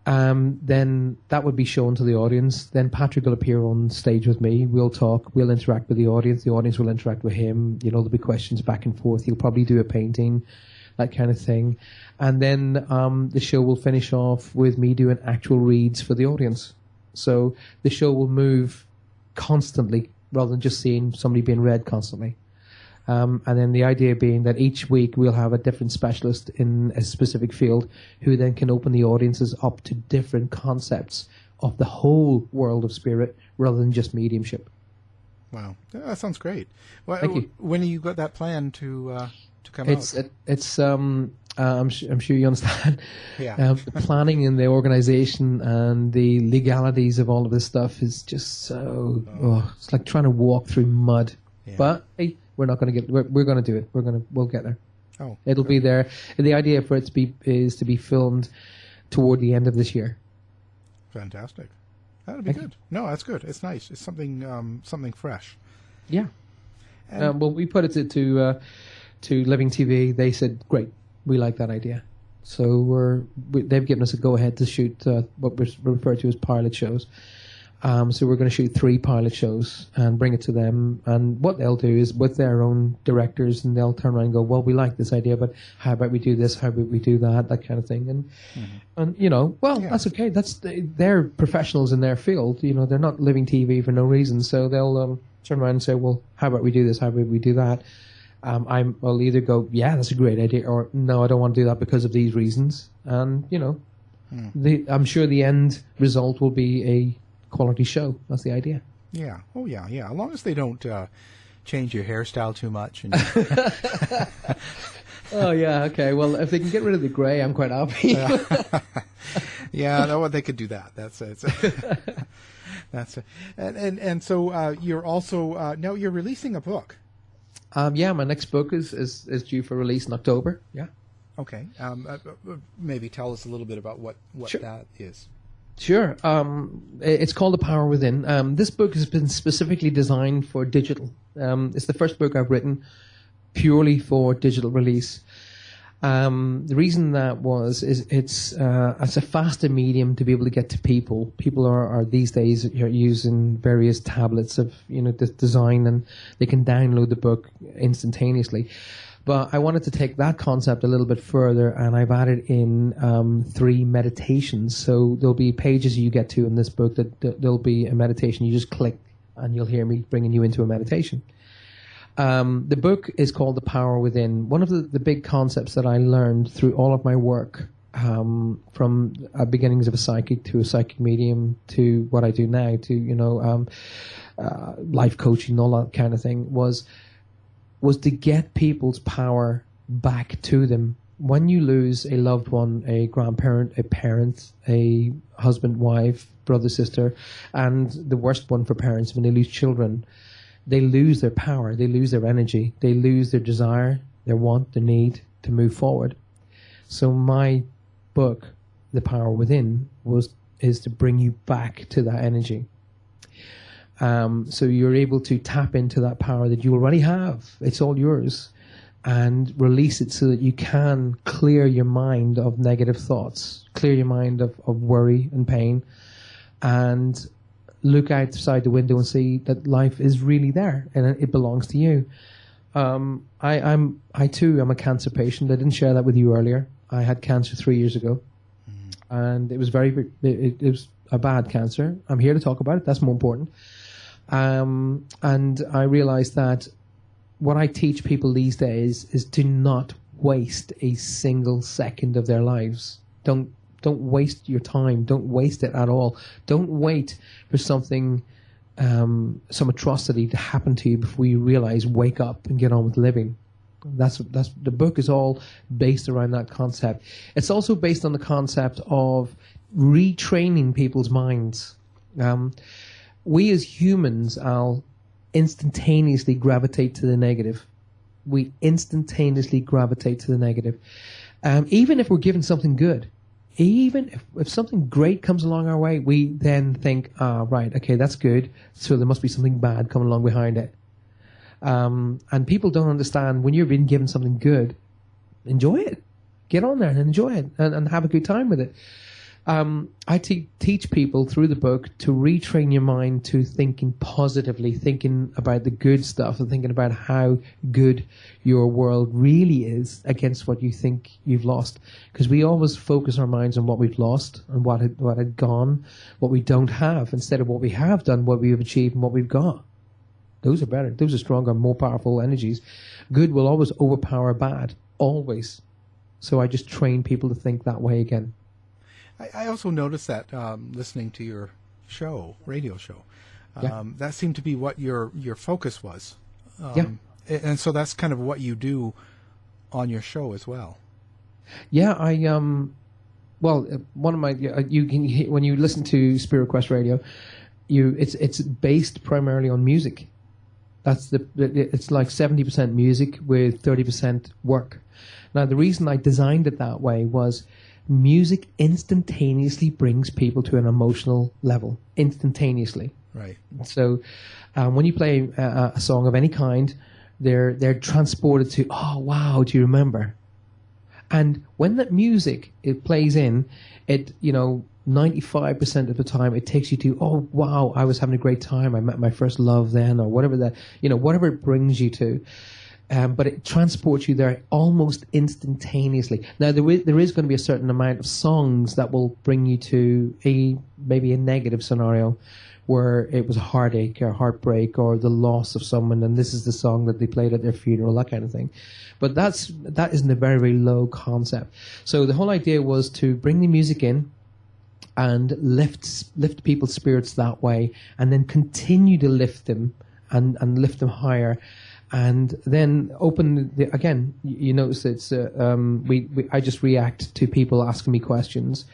S5: Then that would be shown to the audience. Then Patrick will appear on stage with me. We'll talk. We'll interact with the audience. The audience will interact with him. There'll be questions back and forth. He'll probably do a painting. that kind of thing. And then the show will finish off with me doing actual reads for the audience. So the show will move constantly rather than just seeing somebody being read constantly. And then the idea being that each week we'll have a different specialist in a specific field who then can open the audiences up to different concepts of the whole world of spirit rather than just mediumship.
S4: Wow, that sounds great. Well,
S5: Thank you.
S4: When you got that plan to come out?
S5: I'm sure you understand.
S4: Yeah.
S5: The planning and the organization and the legalities of all of this stuff is just so. It's like trying to walk through mud.
S4: Yeah.
S5: But hey, we're not going to get. We're going to do it. We'll get there.
S4: Oh,
S5: It'll be there. And the idea for it is to be filmed toward the end of this year.
S4: fantastic. That'll be good. No, that's good. It's nice. It's something fresh.
S5: Yeah.
S4: And
S5: Well, we put it to Living TV. They said, "Great, we like that idea." So they've given us a go ahead to shoot what we refer to as pilot shows. So we're going to shoot 3 pilot shows and bring it to them. And what they'll do is with their own directors, and they'll turn around and go, "Well, we like this idea, but how about we do this? How about we do that?" That kind of thing. And that's okay. They're professionals in their field. They're not Living TV for no reason. So they'll turn around and say, "Well, how about we do this? How about we do that?" I'll either go, "Yeah, that's a great idea," or "No, I don't want to do that because of these reasons." And I'm sure the end result will be a quality show. That's the idea.
S4: yeah. Oh, yeah, yeah. As long as they don't change your hairstyle too much. And
S5: Oh yeah, okay. Well, if they can get rid of the grey, I'm quite happy.
S4: yeah, no, they could do that. That's it. That's it. And so you're also now you're releasing a book.
S5: Yeah, my next book is due for release in October. Yeah.
S4: Okay. Maybe tell us a little bit about what
S5: Sure.
S4: that is.
S5: Sure. It's called The Power Within. This book has been specifically designed for digital. It's the first book I've written purely for digital release. The reason that is it's a faster medium to be able to get to people. People are these days using various tablets of this design, and they can download the book instantaneously. But I wanted to take that concept a little bit further, and I've added in 3 meditations. So there'll be pages you get to in this book that there'll be a meditation. You just click, and you'll hear me bringing you into a meditation. The book is called The Power Within. One of the big concepts that I learned through all of my work, from beginnings of a psychic to a psychic medium to what I do now to life coaching, all that kind of thing, was to get people's power back to them. When you lose a loved one, a grandparent, a parent, a husband, wife, brother, sister, and the worst one for parents, when they lose children, they lose their power, they lose their energy, they lose their desire, their want, their need to move forward. So my book, The Power Within, is to bring you back to that energy. So you're able to tap into that power that you already have. It's all yours. And release it so that you can clear your mind of negative thoughts, clear your mind of worry and pain, and look outside the window and see that life is really there and it belongs to you. I too am a cancer patient. I didn't share that with you earlier. I had cancer 3 years ago, and it was it was a bad cancer. I'm here to talk about it. That's more important. And I realized that what I teach people these days is to not waste a single second of their lives. Don't waste your time. Don't waste it at all. Don't wait for something, some atrocity to happen to you before you realize, wake up and get on with living. That's the book is all based around that concept. It's also based on the concept of retraining people's minds. We as humans, instantaneously gravitate to the negative. We instantaneously gravitate to the negative. Even if we're given something good, even if something great comes along our way, we then think, right, okay, that's good, so there must be something bad coming along behind it. And people don't understand, when you're being given something good, enjoy it. Get on there and enjoy it and have a good time with it. I teach people through the book to retrain your mind to thinking positively, thinking about the good stuff, and thinking about how good your world really is against what you think you've lost. Because we always focus our minds on what we've lost and what had gone, what we don't have, instead of what we have done, what we have achieved, and what we've got. Those are better. Those are stronger, more powerful energies. Good will always overpower bad, always. So I just train people to think that way again.
S4: I also noticed that listening to your radio show, that seemed to be what your focus was. And so that's kind of what you do on your show as well. Yeah,
S5: one of my you can when you listen to Spirit Quest Radio, it's based primarily on music. It's like 70% music with 30% work. Now the reason I designed it that way was music instantaneously brings people to an emotional level, instantaneously.
S4: Right.
S5: So when you play a song of any kind, they're transported to, oh, wow, do you remember? And when that music, it plays in, 95% of the time it takes you to, oh, wow, I was having a great time. I met my first love then, or whatever whatever it brings you to. But it transports you there almost instantaneously. Now, there is going to be a certain amount of songs that will bring you to maybe a negative scenario where it was a heartache or heartbreak or the loss of someone, and this is the song that they played at their funeral, that kind of thing. But that isn't a very, very low concept. So the whole idea was to bring the music in and lift people's spirits that way, and then continue to lift them and lift them higher. And then again, you notice it's I just react to people asking me questions,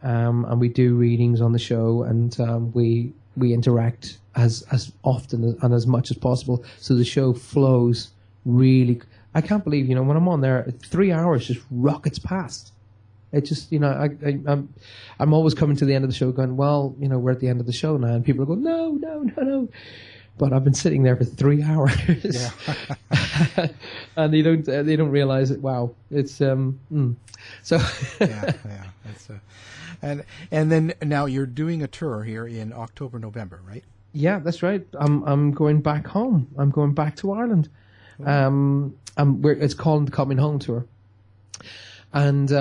S5: and we do readings on the show, and we interact as often and as much as possible, so the show flows really. I can't believe when I'm on there, 3 hours just rockets past. It just I'm always coming to the end of the show going, well, we're at the end of the show now, and people are going, no. But I've been sitting there for 3 hours, and they don't realize it. Wow, it's so.
S4: yeah. That's, and then now you're doing a tour here in October, November, right?
S5: Yeah, that's right. I'm going back home. I'm going back to Ireland. It's called the Coming Home Tour, and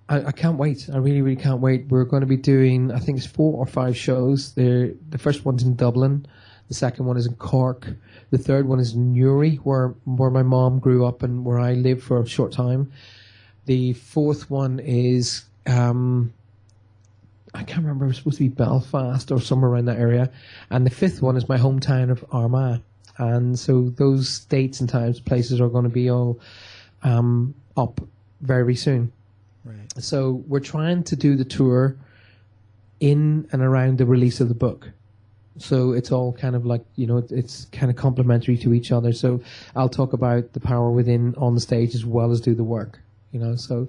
S5: I can't wait. I really, really can't wait. We're going to be doing, I think it's 4 or 5 shows. The first one's in Dublin. The second one is in Cork. The third one is in Newry, where my mom grew up and where I lived for a short time. The fourth one is, I can't remember, it was supposed to be Belfast or somewhere around that area. And the fifth one is my hometown of Armagh. And so those dates and times, places are going to be all up very soon.
S4: Right.
S5: So we're trying to do the tour in and around the release of the book. So it's all kind of like, it's kind of complementary to each other. So I'll talk about the power within on the stage as well as do the work, so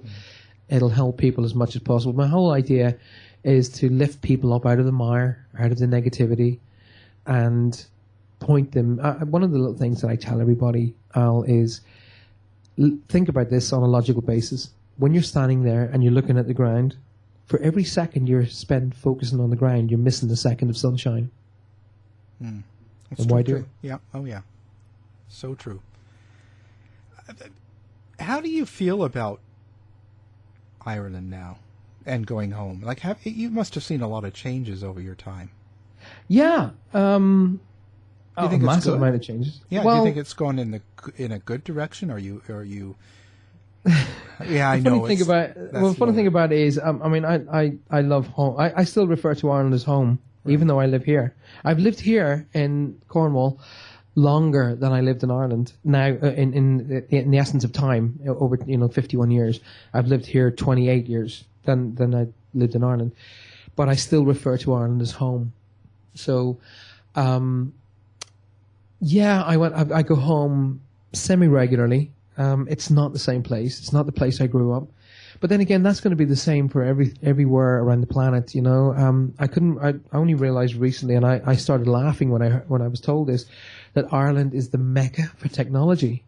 S5: it'll help people as much as possible. My whole idea is to lift people up out of the mire, out of the negativity, and point them. One of the little things that I tell everybody, Al, is think about this on a logical basis. When you're standing there and you're looking at the ground, for every second you're spent focusing on the ground, you're missing a second of sunshine.
S4: And
S5: why do it?
S4: Yeah. Oh, yeah. So true. How do you feel about Ireland now and going home? Like, you must have seen a lot of changes over your time.
S5: Yeah.
S4: Do you think
S5: a
S4: it's
S5: massive
S4: good?
S5: amount of changes.
S4: Yeah.
S5: Well,
S4: do you think it's gone in a good direction? Or you? Yeah, I know.
S5: Funny thing about it is, I love home. I still refer to Ireland as home, right, even though I live here. I've lived here in Cornwall longer than I lived in Ireland. Now, in the essence of time, over 51 years, I've lived here 28 years than I lived in Ireland, but I still refer to Ireland as home. So, I go home semi-regularly. It's not the same place. It's not the place I grew up. But then again, that's going to be the same for everywhere around the planet. I only realized recently, and I started laughing when I was told this, that Ireland is the mecca for technology.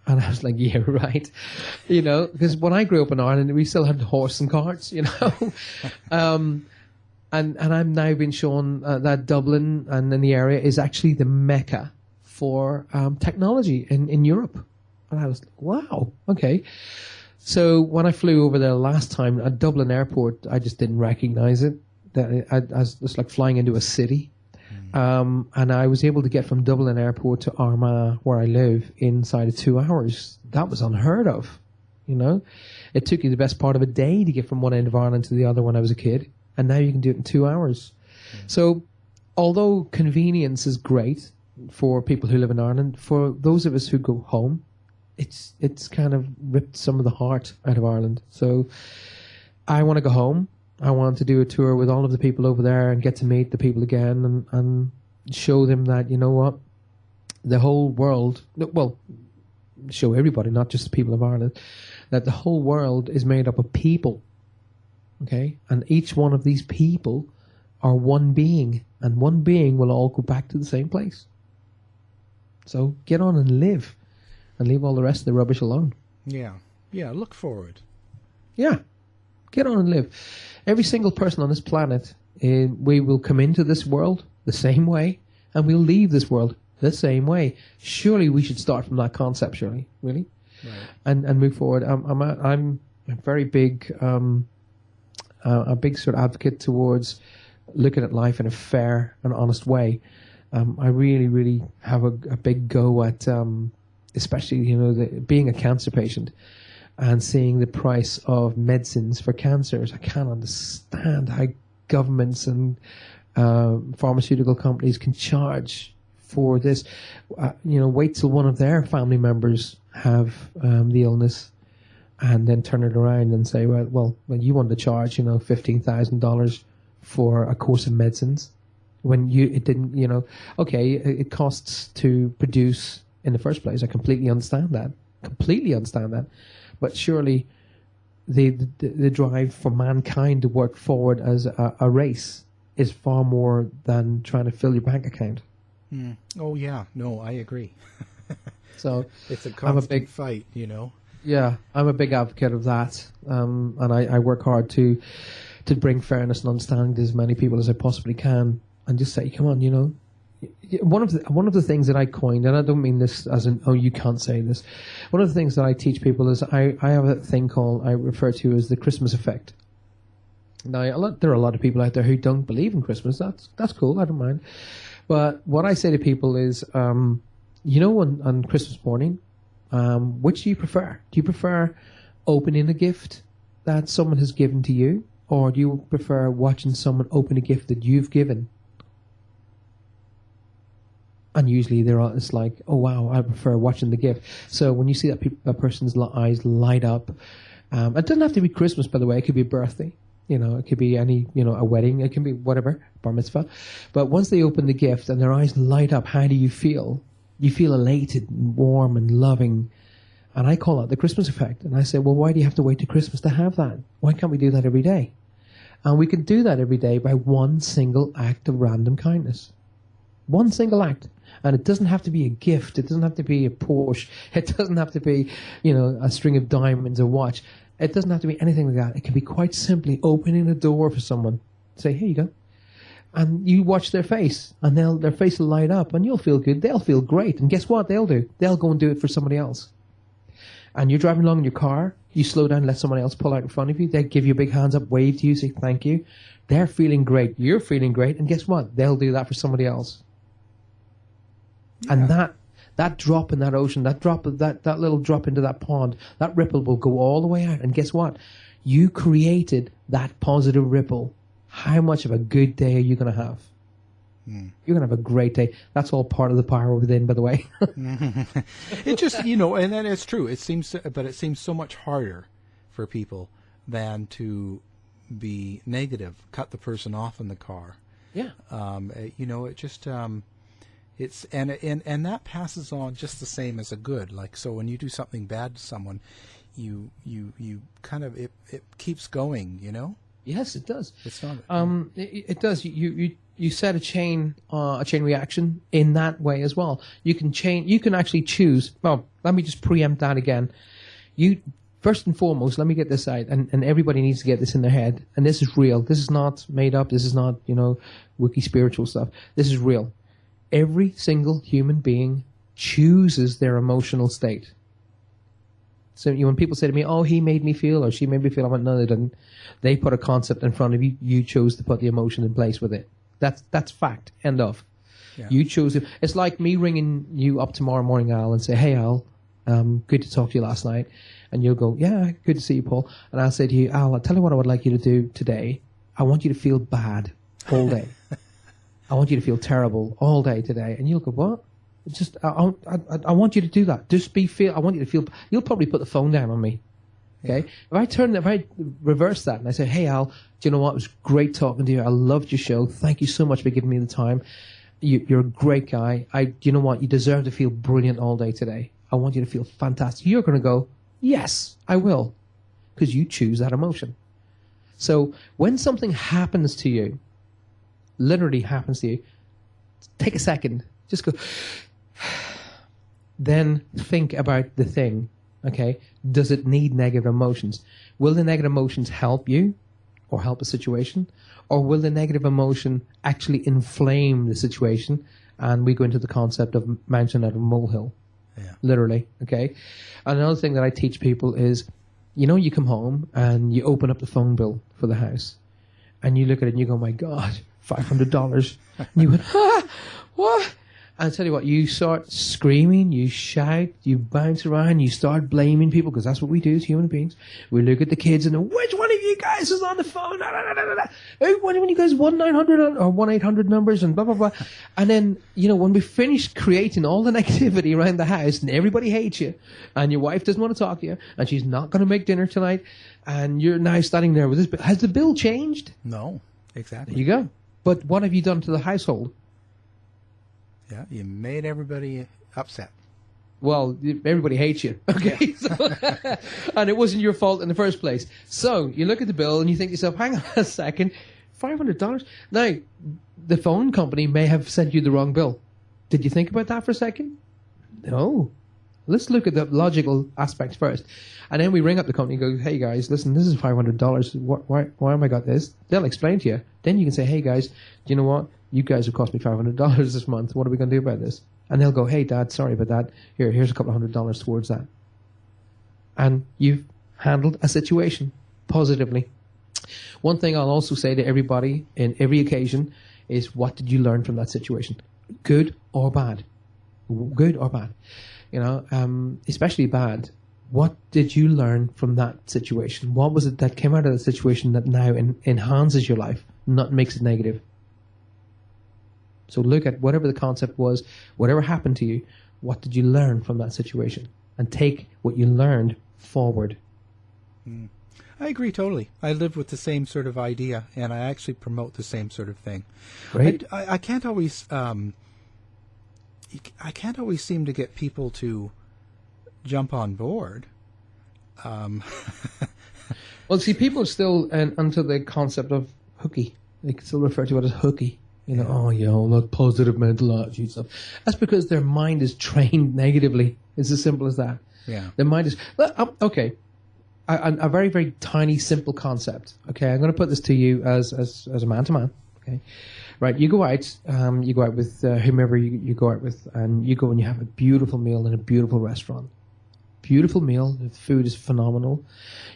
S5: And I was like, yeah, right. You know, because when I grew up in Ireland, we still had horse and carts, you know. And I'm now been shown that Dublin and in the area is actually the mecca for technology in Europe. And I was like, wow, okay. So when I flew over there last time at Dublin Airport, I just didn't recognize it. I was just like flying into a city. And I was able to get from Dublin Airport to Armagh, where I live, inside of 2 hours. That was unheard of, you know. It took you the best part of a day to get from one end of Ireland to the other when I was a kid. And now you can do it in 2 hours. So although convenience is great for people who live in Ireland, for those of us who go home, it's kind of ripped some of the heart out of Ireland. So I want to go home. I want to do a tour with all of the people over there and get to meet the people again and show them that, you know what, the whole world, well, show everybody, not just the people of Ireland, that the whole world is made up of people. Okay? And each one of these people are one being, and one being will all go back to the same place. So get on and live, and leave all the rest of the rubbish alone.
S4: Yeah. Yeah, look forward.
S5: Yeah. Get on and live. Every single person on this planet, we will come into this world the same way, and we'll leave this world the same way. Surely we should start from that concept, surely, really, right. and move forward. I'm a very big... a big sort of advocate towards looking at life in a fair and honest way. I really, really have a big go at, especially, you know, being a cancer patient and seeing the price of medicines for cancers. I can't understand how governments and pharmaceutical companies can charge for this. You know, wait till one of their family members have the illness, and then turn it around and say, well, you want to charge, you know, $15,000 for a course of medicines when it didn't, you know, okay, it costs to produce in the first place. I completely understand that. But surely the drive for mankind to work forward as a race is far more than trying to fill your bank account.
S4: Mm. Oh, yeah. No, I agree.
S5: So
S4: it's a constant fight, you know.
S5: Yeah, I'm a big advocate of that, and I work hard to bring fairness and understanding to as many people as I possibly can, and just say, come on, you know. One of the things that I coined, and I don't mean this as an, oh, you can't say this. One of the things that I teach people is I have a thing I refer to as the Christmas effect. Now, there are a lot of people out there who don't believe in Christmas. That's cool, I don't mind. But what I say to people is, you know, on Christmas morning, which do you prefer? Do you prefer opening a gift that someone has given to you, or do you prefer watching someone open a gift that you've given? And usually it's like, oh wow, I prefer watching the gift. So when you see that person's eyes light up, it doesn't have to be Christmas, by the way. It could be a birthday. You know, it could be a wedding. It can be whatever, bar mitzvah. But once they open the gift and their eyes light up, how do you feel? You feel elated and warm and loving. And I call that the Christmas effect. And I say, well, why do you have to wait to Christmas to have that? Why can't we do that every day? And we can do that every day by one single act of random kindness. One single act. And it doesn't have to be a gift. It doesn't have to be a Porsche. It doesn't have to be, you know, a string of diamonds, a watch. It doesn't have to be anything like that. It can be quite simply opening a door for someone. Say, here you go. And you watch their face, and their face will light up, and you'll feel good. They'll feel great. And guess what they'll do? They'll go and do it for somebody else. And you're driving along in your car, you slow down, let someone else pull out in front of you. They give you a big hands up, wave to you, say thank you. They're feeling great. You're feeling great. And guess what? They'll do that for somebody else. Yeah. And that drop in that ocean, that little drop into that pond, that ripple will go all the way out. And guess what? You created that positive ripple. How much of a good day are you going to have? Mm. You're going to have a great day. That's all part of the power within, by the way.
S4: It just, you know, and then it's true. It seems so much harder for people than to be negative, cut the person off in the car.
S5: Yeah.
S4: You know, it just, it's, and that passes on just the same as a good. Like, so when you do something bad to someone, you kind of, it keeps going, you know?
S5: Yes, it does.
S4: It's not.
S5: It does. You you set a chain reaction in that way as well. You can actually choose. Well, let me just preempt that again. You first and foremost, let me get this out, and everybody needs to get this in their head. And this is real. This is not made up. This is not, wiki spiritual stuff. This is real. Every single human being chooses their emotional state. So when people say to me, "Oh, he made me feel," or "She made me feel," I went, "No, they didn't." They put a concept in front of you. You chose to put the emotion in place with it. That's fact. End of.
S4: Yeah.
S5: You chose it. It's like me ringing you up tomorrow morning, Al, and say, "Hey, Al, good to talk to you last night." And you'll go, "Yeah, good to see you, Paul." And I'll say to you, "Al, I'll tell you what I would like you to do today. I want you to feel bad all day. I want you to feel terrible all day today." And you'll go, "What?" Just, I want you to do that. I want you to feel. You'll probably put the phone down on me. Okay. Yeah. If I reverse that and I say, "Hey, Al, do you know what? It was great talking to you. I loved your show. Thank you so much for giving me the time. You're a great guy. You know what? You deserve to feel brilliant all day today. I want you to feel fantastic." You're going to go, "Yes, I will," because you choose that emotion. So when something happens to you, literally happens to you, take a second, just go, then think about the thing. Okay, does it need negative emotions? Will the negative emotions help you or help a situation? Or will the negative emotion actually inflame the situation? And we go into the concept of mountain out of a molehill.
S4: Yeah.
S5: Literally, okay? And another thing that I teach people is, you come home and you open up the phone bill for the house. And you look at it and you go, "My God, $500. And you went, what? I'll tell you what, you start screaming, you shout, you bounce around, you start blaming people, because that's what we do as human beings. We look at the kids and go, "Which one of you guys is on the phone? One of you guys 1-900 or 1-800 numbers and blah, blah, blah." And then, when we finish creating all the negativity around the house and everybody hates you and your wife doesn't want to talk to you and she's not going to make dinner tonight and you're now standing there with this bill. Has the bill changed?
S4: No, exactly.
S5: There you go. But what have you done to the household?
S4: Yeah, you made everybody upset.
S5: Well, everybody hates you, okay? And it wasn't your fault in the first place. So you look at the bill and you think to yourself, "Hang on a second, $500? Now, the phone company may have sent you the wrong bill. Did you think about that for a second? No. Let's look at the logical aspects first. And then we ring up the company and go, "Hey guys, listen, this is $500. Why have I got this?" They'll explain to you. Then you can say, "Hey guys, do you know what? You guys have cost me $500 this month. What are we going to do about this?" And they'll go, "Hey Dad, sorry about that. Here's a couple of $100 towards that." And you've handled a situation positively. One thing I'll also say to everybody in every occasion is, what did you learn from that situation? Good or bad? Good or bad? Especially bad. What did you learn from that situation? What was it that came out of the situation that now enhances your life, not makes it negative? So look at whatever the concept was, whatever happened to you, what did you learn from that situation? And take what you learned forward.
S4: I agree totally. I live with the same sort of idea, and I actually promote the same sort of thing.
S5: Great.
S4: I can't always seem to get people to jump on board.
S5: Well, see, people are still under the concept of hooky. They can still refer to it as hooky. Like positive mental attitude stuff. That's because their mind is trained negatively. It's as simple as that.
S4: Yeah.
S5: Their mind is... Okay. A very, very tiny, simple concept. Okay, I'm going to put this to you as a man to man. Okay, right? You go out with whomever you go out with, and you go and you have a beautiful meal in a beautiful restaurant. Beautiful meal. The food is phenomenal.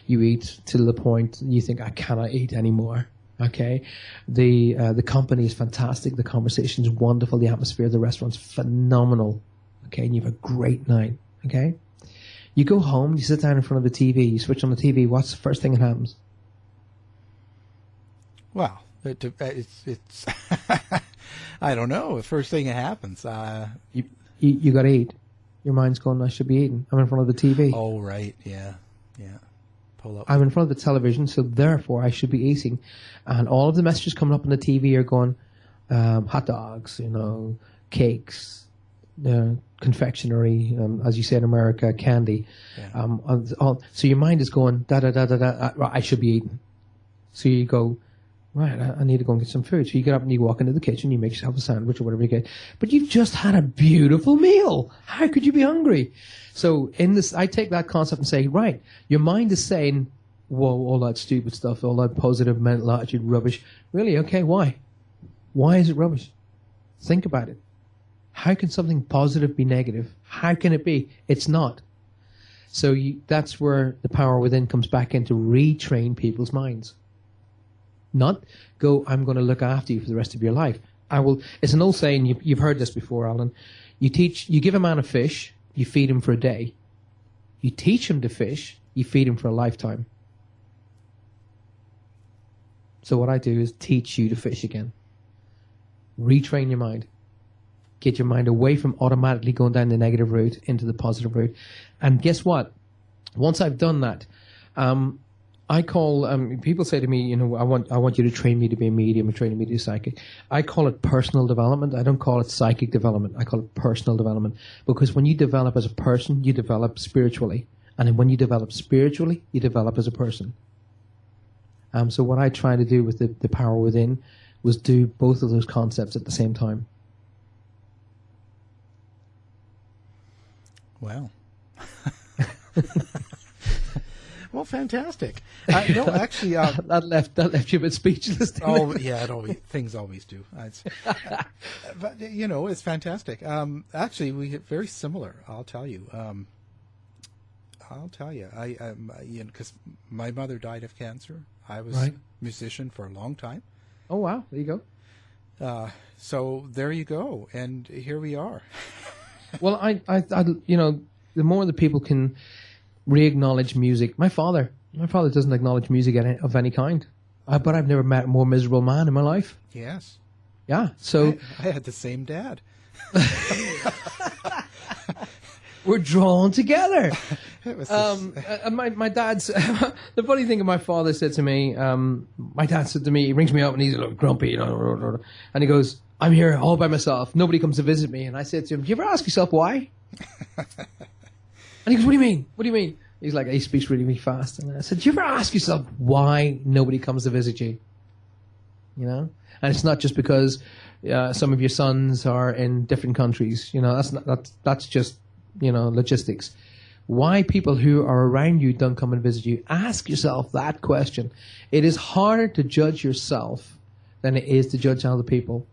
S5: You eat to the point you think, "I cannot eat anymore." Okay, the company is fantastic. The conversation is wonderful. The atmosphere of the restaurant's phenomenal. Okay, and you have a great night. Okay. You go home, you sit down in front of the TV, you switch on the TV, what's the first thing that happens?
S4: Well, it's I don't know. The first thing that happens.
S5: You got to eat. Your mind's going, "I should be eating. I'm in front of the TV.
S4: Oh, right. Yeah. Pull up.
S5: I'm in front of the television, so therefore I should be eating." And all of the messages coming up on the TV are going, hot dogs, cakes, confectionery, as you say in America, candy.
S4: Yeah.
S5: So your mind is going, da da da da da. I should be eating. So you go, Right, I need to go and get some food. So you get up and you walk into the kitchen, you make yourself a sandwich or whatever you get. But you've just had a beautiful meal. How could you be hungry? So in this, I take that concept and say, right, your mind is saying, whoa, all that stupid stuff, all that positive mental attitude rubbish. Really? Okay, why? Why is it rubbish? Think about it. How can something positive be negative? How can it be? It's not. So that's where the power within comes back in to retrain people's minds. Not go, I'm going to look after you for the rest of your life. I will. It's an old saying, you've heard this before, Alan. You give a man a fish, you feed him for a day. You teach him to fish, you feed him for a lifetime. So what I do is teach you to fish again. Retrain your mind. Get your mind away from automatically going down the negative route into the positive route. And guess what? Once I've done that, I call, people say to me, I want you to train me to be a medium or train me to be a psychic. I call it personal development. I don't call it psychic development. I call it personal development. Because when you develop as a person, you develop spiritually. And then when you develop spiritually, you develop as a person. So what I try to do with the power within was do both of those concepts at the same time.
S4: Wow. Well, fantastic. No, actually,
S5: that left you a bit speechless.
S4: Yeah, things always do. But it's fantastic. Actually, we get very similar. I'll tell you. Because my mother died of cancer. I was a musician for a long time.
S5: Oh wow! There you go.
S4: So there you go, and here we are.
S5: Well, I the more that people can re-acknowledge music. My father doesn't acknowledge music of any kind. But I've never met a more miserable man in my life.
S4: Yes.
S5: Yeah. So
S4: I had the same dad.
S5: We're drawn together.
S4: It was
S5: my dad's the funny thing my father said to me. My dad said to me, he rings me up and he's a little grumpy, and he goes, "I'm here all by myself. Nobody comes to visit me." And I said to him, "Do you ever ask yourself why?" And he goes, "What do you mean? What do you mean?" He's like, he speaks really, really fast. And I said, "Do you ever ask yourself why nobody comes to visit you?" And it's not just because some of your sons are in different countries. That's just logistics. Why people who are around you don't come and visit you? Ask yourself that question. It is harder to judge yourself than it is to judge other people.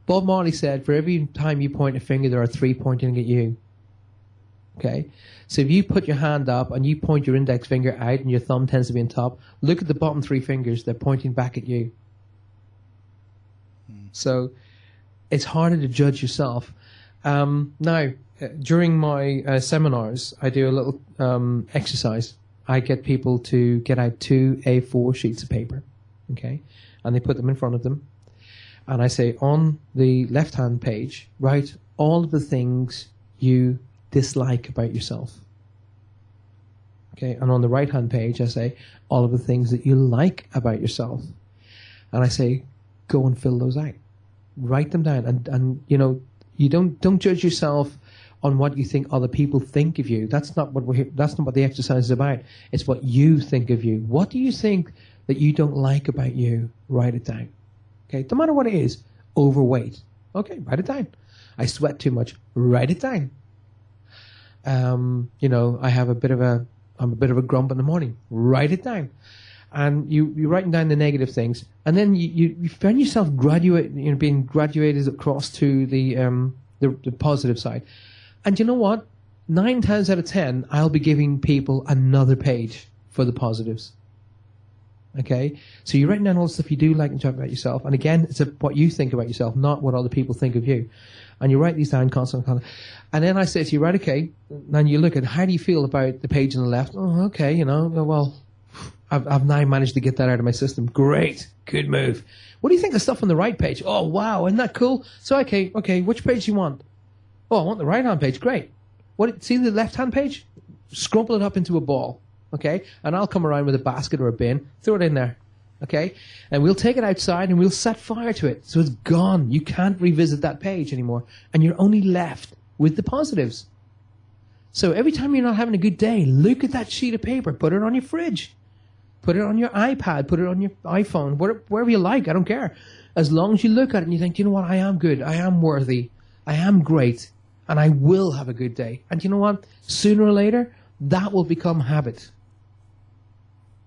S5: Bob Marley said, for every time you point a finger, there are 3 pointing at you. Okay? So if you put your hand up and you point your index finger out and your thumb tends to be on top, look at the bottom 3 fingers. They're pointing back at you. So it's harder to judge yourself. Now, during my seminars, I do a little exercise. I get people to get out 2 A4 sheets of paper, okay? And they put them in front of them. And I say, on the left-hand page, write all of the things you dislike about yourself. Okay? And on the right-hand page, I say, all of the things that you like about yourself. And I say, go and fill those out. Write them down. And you don't judge yourself on what you think other people think of you. That's not what the exercise is about. It's what you think of you. What do you think that you don't like about you? Write it down. Okay, no matter what it is. Overweight. Okay, write it down. I sweat too much. Write it down. I'm a bit of a grump in the morning. Write it down. And you're writing down the negative things, and then you find yourself being graduated across to the positive side. And you know what? 9 times out of 10, I'll be giving people another page for the positives. Okay? So you're writing down all the stuff you do like and talk about yourself. And again, it's what you think about yourself, not what other people think of you. And you write these down constantly. And then I say to you, right, okay, then you look at how do you feel about the page on the left? Oh, okay, well, I've now managed to get that out of my system. Great. Good move. What do you think of stuff on the right page? Oh, wow, isn't that cool? So, okay, which page do you want? Oh, I want the right-hand page. Great. See the left-hand page? Scrumple it up into a ball, okay? And I'll come around with a basket or a bin, throw it in there, okay? And we'll take it outside and we'll set fire to it. So it's gone. You can't revisit that page anymore. And you're only left with the positives. So every time you're not having a good day, look at that sheet of paper. Put it on your fridge. Put it on your iPad. Put it on your iPhone. Wherever you like. I don't care. As long as you look at it and you think, you know what? I am good. I am worthy. I am great. And I will have a good day. And you know what? Sooner or later, that will become habit.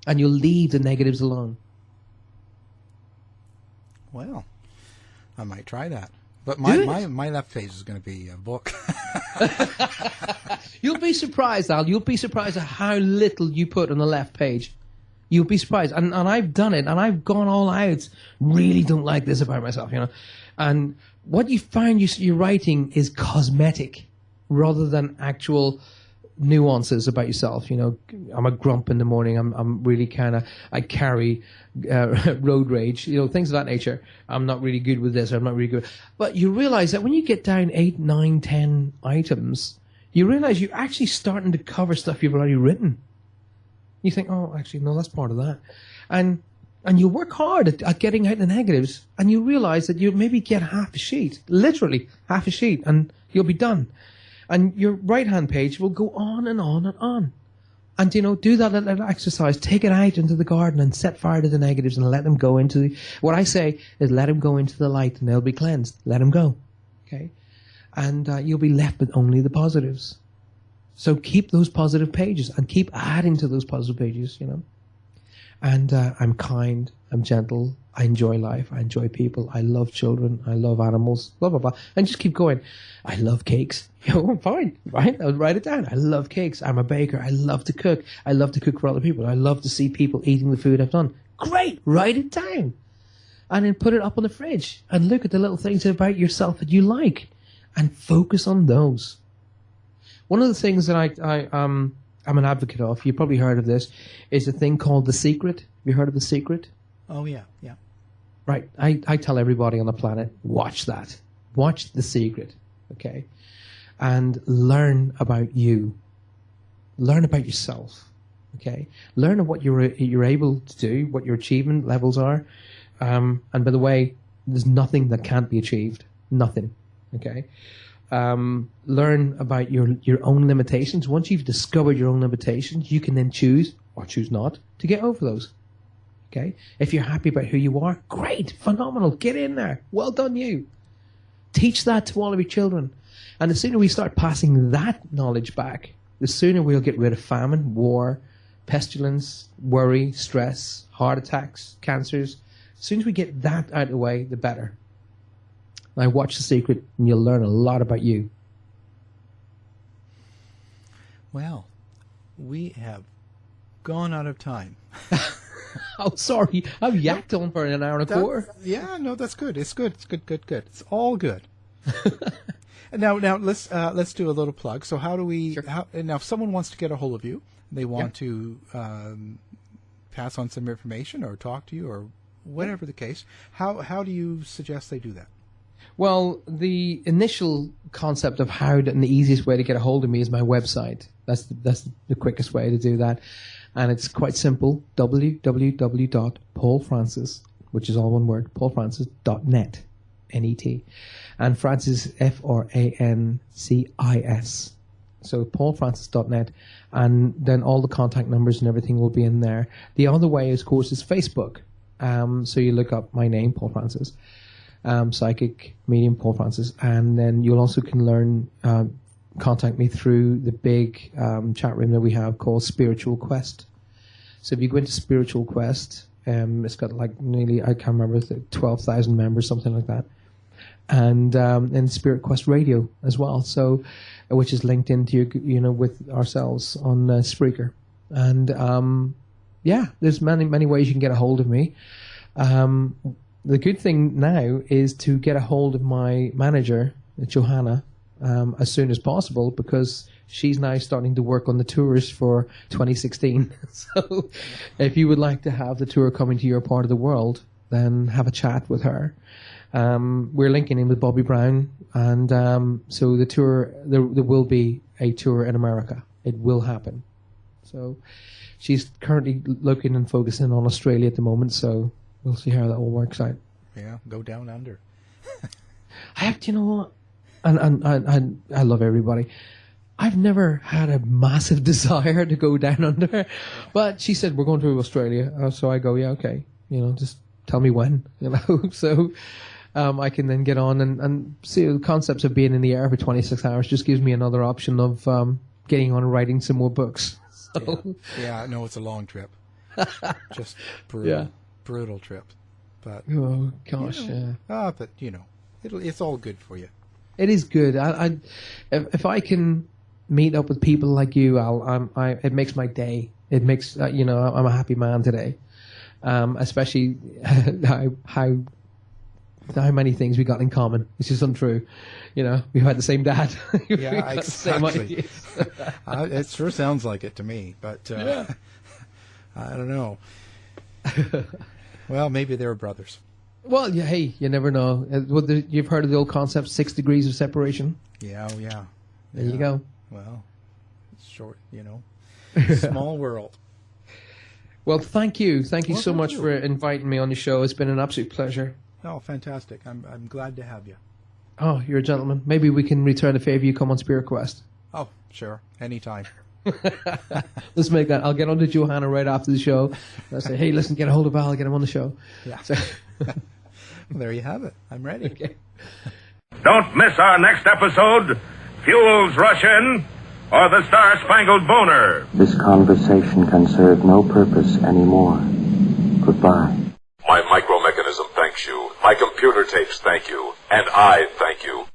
S5: And you'll leave the negatives alone.
S4: Well, I might try that. But my left page is going to be a book.
S5: You'll be surprised, Al. You'll be surprised at how little you put on the left page. You'll be surprised. And I've done it, and I've gone all out. Really don't like this about myself, you know. And what you find you're writing is cosmetic rather than actual nuances about yourself. You know, I'm a grump in the morning. I'm really I carry road rage, you know, things of that nature. I'm not really good with this, or I'm not really good. But you realize that when you get down 8, 9, 10 items, you realize you're actually starting to cover stuff you've already written. You think, oh, actually, no, that's part of that. And you work hard at getting out the negatives, and you realize that you maybe get half a sheet, literally half a sheet, and you'll be done. And your right-hand page will go on and on and on. And, you know, do that little exercise. Take it out into the garden and set fire to the negatives and let them go into what I say is let them go into the light and they'll be cleansed. Let them go. Okay? And you'll be left with only the positives. So keep those positive pages and keep adding to those positive pages, you know. And I'm kind, I'm gentle, I enjoy life, I enjoy people, I love children, I love animals, blah, blah, blah. And just keep going. I love cakes. You know, fine, right? I'll write it down. I love cakes. I'm a baker. I love to cook. I love to cook for other people. I love to see people eating the food I've done. Great, write it down. And then put it up on the fridge and look at the little things about yourself that you like and focus on those. One of the things that I'm an advocate of, you've probably heard of this, is a thing called The Secret. Have you heard of The Secret?
S4: Oh, yeah.
S5: Right. I tell everybody on the planet, watch that. Watch The Secret, okay? And learn about you. Learn about yourself, okay? Learn what you're able to do, what your achievement levels are. And by the way, there's nothing that can't be achieved. Nothing, okay? Learn about your own limitations. Once you've discovered your own limitations, you can then choose, or choose not, to get over those. Okay? If you're happy about who you are, great, phenomenal, get in there. Well done you. Teach that to all of your children. And the sooner we start passing that knowledge back, the sooner we'll get rid of famine, war, pestilence, worry, stress, heart attacks, cancers. As soon as we get that out of the way, the better. Now watch The Secret and you'll learn a lot about you.
S4: Well, we have gone out of time.
S5: Oh, sorry. I've yacked on for an hour and a quarter.
S4: Yeah, no, that's good. It's good. It's good. It's all good. Now let's do a little plug. So how do we?
S5: Sure.
S4: Now, if someone wants to get a hold of you, they want to pass on some information or talk to you or whatever the case. How do you suggest they do that?
S5: Well, the initial concept of how and the easiest way to get a hold of me is my website. That's the quickest way to do that. And it's quite simple, www.paulfrancis, which is all one word, paulfrancis.net, N-E-T. And Francis, F-R-A-N-C-I-S. So paulfrancis.net. And then all the contact numbers and everything will be in there. The other way, of course, is Facebook. So you look up my name, Paul Francis, psychic, medium, Paul Francis. And then you'll also can learn... contact me through the big chat room that we have called Spiritual Quest. So if you go into Spiritual Quest, it's got like nearly, I can't remember, 12,000 members, something like that. And Spirit Quest Radio as well, so which is linked into with ourselves on Spreaker. And there's many ways you can get a hold of me. The good thing now is to get a hold of my manager, Johanna, as soon as possible, because she's now starting to work on the tours for 2016. So if you would like to have the tour coming to your part of the world, then have a chat with her. We're linking in with Bobby Brown, and so the tour, there will be a tour in America. It will happen. So she's currently looking and focusing on Australia at the moment, so we'll see how that all works out.
S4: Yeah, go down under.
S5: You know what? And I love everybody. I've never had a massive desire to go down under, but she said, we're going to Australia. So I go, yeah, okay. Just tell me when, so I can then get on and see the concepts of being in the air for 26 hours just gives me another option of getting on and writing some more books. So.
S4: Yeah, no, it's a long trip. Just brutal trip. But
S5: oh gosh,
S4: but it's all good for you.
S5: It is good. If I can meet up with people like you, it makes my day. It makes I'm a happy man today. Especially how many things we got in common. It's just untrue. We've had the same dad.
S4: Yeah, exactly. It sure sounds like it to me, but I don't know. Well, maybe they were brothers.
S5: Well, yeah, hey, you never know. You've heard of the old concept, 6 degrees of separation?
S4: Yeah, yeah.
S5: There you go.
S4: Well, it's short, small world.
S5: Well, thank you. Thank you so much for inviting me on the show. It's been an absolute pleasure.
S4: Oh, fantastic. I'm glad to have you.
S5: Oh, you're a gentleman. Maybe we can return the favor. You come on Spirit Quest.
S4: Oh, sure. Anytime.
S5: Let's make that. I'll get on to Johanna right after the show. I'll say, hey, listen, get a hold of Al, get him on the show.
S4: Yeah. Well, there you have it. I'm ready.
S5: Okay.
S6: Don't miss our next episode, Fuels Rush In, or the Star-Spangled Boner.
S7: This conversation can serve no purpose anymore. Goodbye.
S8: My micromechanism thanks you. My computer tapes thank you. And I thank you.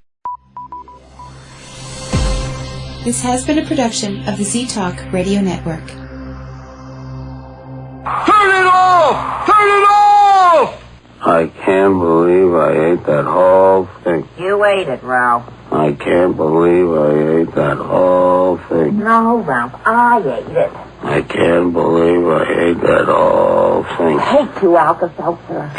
S9: This has been a production of the Z-Talk Radio Network.
S6: Turn it off! Turn it off!
S7: I can't believe I ate that whole thing.
S10: You ate it, Ralph.
S7: I can't believe I ate that whole thing.
S10: No, Ralph, I ate it.
S7: I can't believe I ate that whole thing.
S10: Take 2 Alka-Seltzer.